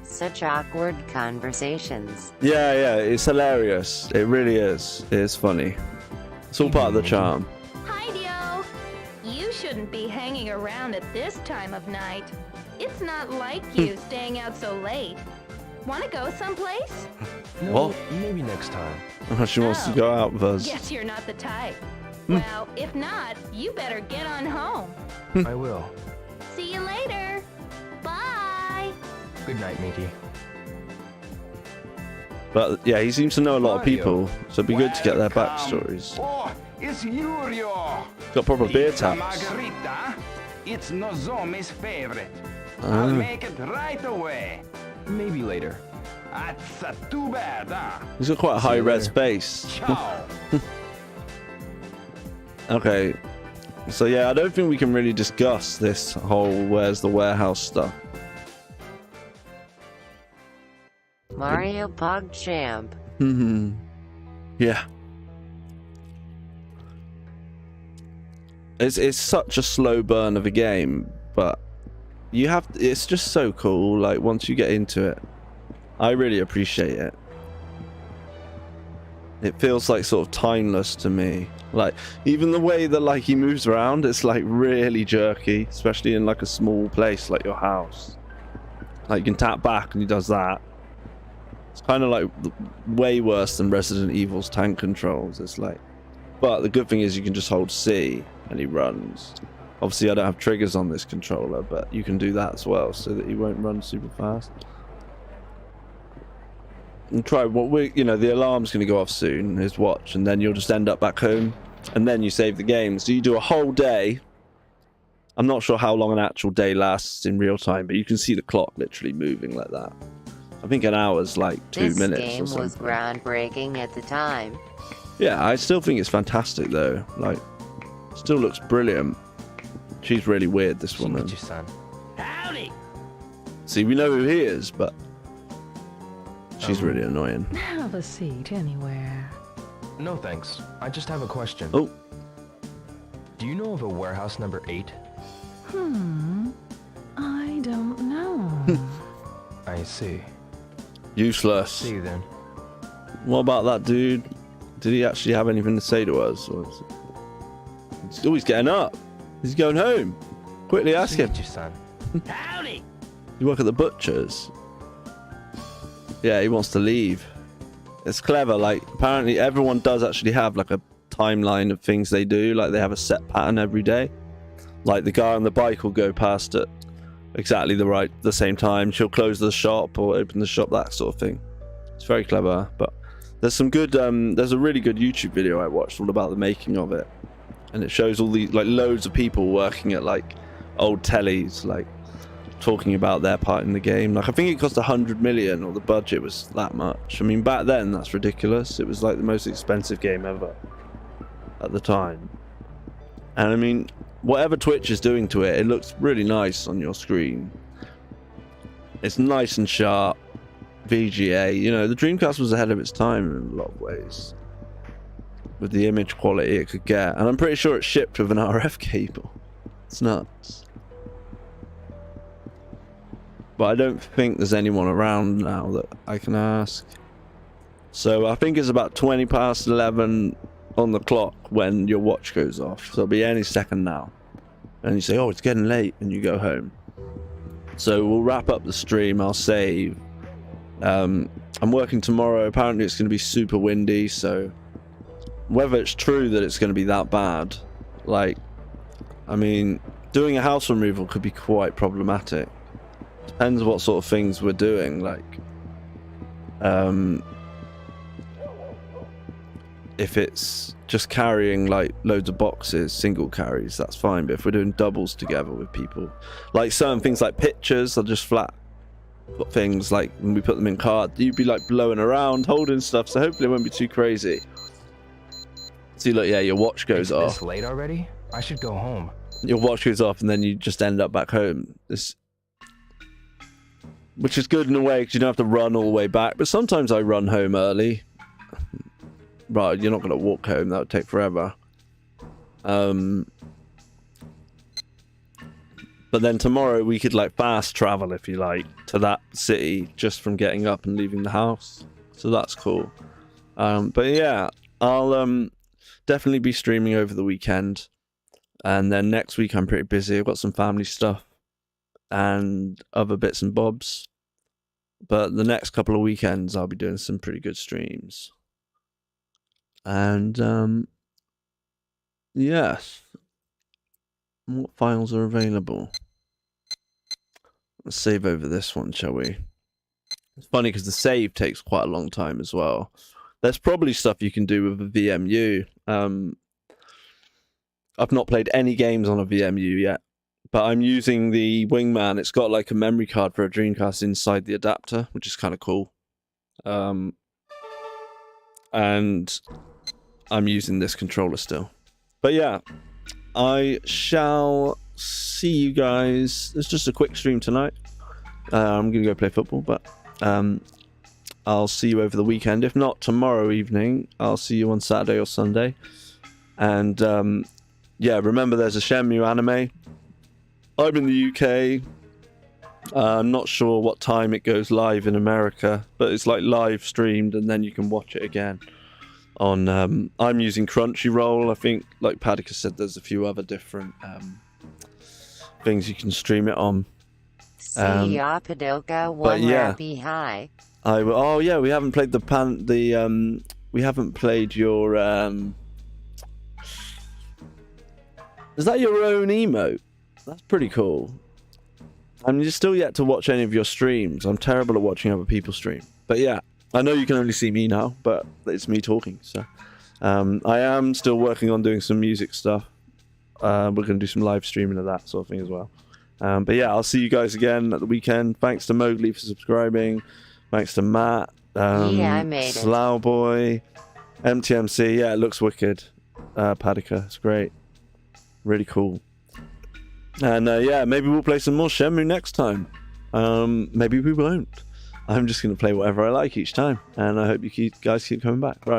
Such awkward conversations. Yeah, it's hilarious. It really is. It is funny. It's all part of the charm. Hi, Dio. You shouldn't be hanging around at this time of night. It's not like you staying out so late. Want to go someplace? No, maybe next time. She wants to go out with us. Guess you're not the type. Well, if not, you better get on home. I will. See you later. Bye. Good night, Mickey. But yeah, he seems to know a lot of people, so it'd be good to get their backstories. Oh, it's Yurio. Got proper beer taps. Margarita. It's Nozomi's favorite. I'll make it right away. Maybe later. That's too bad, huh? He's got quite a high res base. Ciao. Okay, so yeah, I don't think we can really discuss this whole where's the warehouse stuff. Mario PogChamp. Yeah. It's such a slow burn of a game, but it's just so cool. Like once you get into it, I really appreciate it. It feels like sort of timeless to me. Like even the way that like he moves around, it's like really jerky, especially in like a small place like your house. Like you can tap back and he does that. It's kind of like way worse than Resident Evil's tank controls. It's like, but the good thing is you can just hold C and he runs. Obviously, I don't have triggers on this controller, but you can do that as well, so that he won't run super fast. And try what the alarm's going to go off soon. His watch, and then you'll just end up back home, and then you save the game. So you do a whole day. I'm not sure how long an actual day lasts in real time, but you can see the clock literally moving like that. I think an hour's like 2 minutes. This game was groundbreaking at the time. Yeah, I still think it's fantastic though. Like, still looks brilliant. She's really weird, this woman. Howdy! See, we know who he is, but she's really annoying. Have a seat anywhere. No thanks. I just have a question. Oh. Do you know of a warehouse number 8? I don't know. I see. Useless. See you then. What about that dude? Did he actually have anything to say to us? Or is it... Oh, he's getting up. He's going home. Quickly ask him. Son. Howdy! You work at the butcher's? Yeah, he wants to leave. It's clever. Like, apparently everyone does actually have like a timeline of things they do. Like, they have a set pattern every day. Like, the guy on the bike will go past at exactly the same time. She'll close the shop or open the shop, that sort of thing. It's very clever. But there's some good there's a really good YouTube video I watched all about the making of it, and it shows all these, like, loads of people working at like old tellies, like talking about their part in the game. Like, I think it cost 100 million, or the budget was that much. I mean, back then that's ridiculous. It was like the most expensive game ever at the time. And I mean, whatever Twitch is doing to it, it looks really nice on your screen. It's nice and sharp. VGA, you know, the Dreamcast was ahead of its time in a lot of ways with the image quality it could get, and I'm pretty sure it shipped with an RF cable. It's nuts. But I don't think there's anyone around now that I can ask. So I think it's about 20 past 11 on the clock when your watch goes off. So it'll be any second now. And you say, oh, it's getting late, and you go home. So we'll wrap up the stream. I'll save. I'm working tomorrow. Apparently it's going to be super windy, so whether it's true that it's going to be that bad, like, I mean, doing a house removal could be quite problematic. Depends what sort of things we're doing. Like, if it's just carrying like loads of boxes, single carries, that's fine. But if we're doing doubles together with people, like certain things like pictures are just flat things, like when we put them in card, you'd be like blowing around holding stuff, so hopefully it won't be too crazy. See, look, yeah, your watch goes off. It's late already? I should go home. Your watch goes off and then you just end up back home. Which is good in a way because you don't have to run all the way back, but sometimes I run home early. Right, you're not going to walk home, that would take forever. But then tomorrow we could like fast travel, if you like, to that city just from getting up and leaving the house. So that's cool. But yeah, I'll definitely be streaming over the weekend. And then next week I'm pretty busy. I've got some family stuff and other bits and bobs. But the next couple of weekends I'll be doing some pretty good streams. And yes. What files are available? Let's save over this one, shall we? It's funny because the save takes quite a long time as well. There's probably stuff you can do with a VMU. I've not played any games on a VMU yet, but I'm using the Wingman. It's got like a memory card for a Dreamcast inside the adapter, which is kind of cool. And I'm using this controller still. But yeah, I shall see you guys. It's just a quick stream tonight. I'm going to go play football, but I'll see you over the weekend. If not tomorrow evening, I'll see you on Saturday or Sunday. And yeah, remember there's a Shenmue anime. I'm in the UK. I'm not sure what time it goes live in America, but it's like live streamed and then you can watch it again. On I'm using Crunchyroll. I think, like Padicus said, there's a few other different things you can stream it on. See ya, Padoka. One happy high. Oh yeah, we haven't played we haven't played your Is that your own emote? That's pretty cool. I mean, you're still yet to watch any of your streams. I'm terrible at watching other people stream. But yeah, I know you can only see me now, but it's me talking. So I am still working on doing some music stuff. We're going to do some live streaming of that sort of thing as well. But yeah, I'll see you guys again at the weekend. Thanks to Mowgli for subscribing. Thanks to Matt. Yeah, I made it. Slowboy. MTMC. Yeah, it looks wicked. Padika. It's great. Really cool. And yeah, maybe we'll play some more Shenmue next time. Maybe we won't. I'm just going to play whatever I like each time. And I hope you guys keep coming back. Right.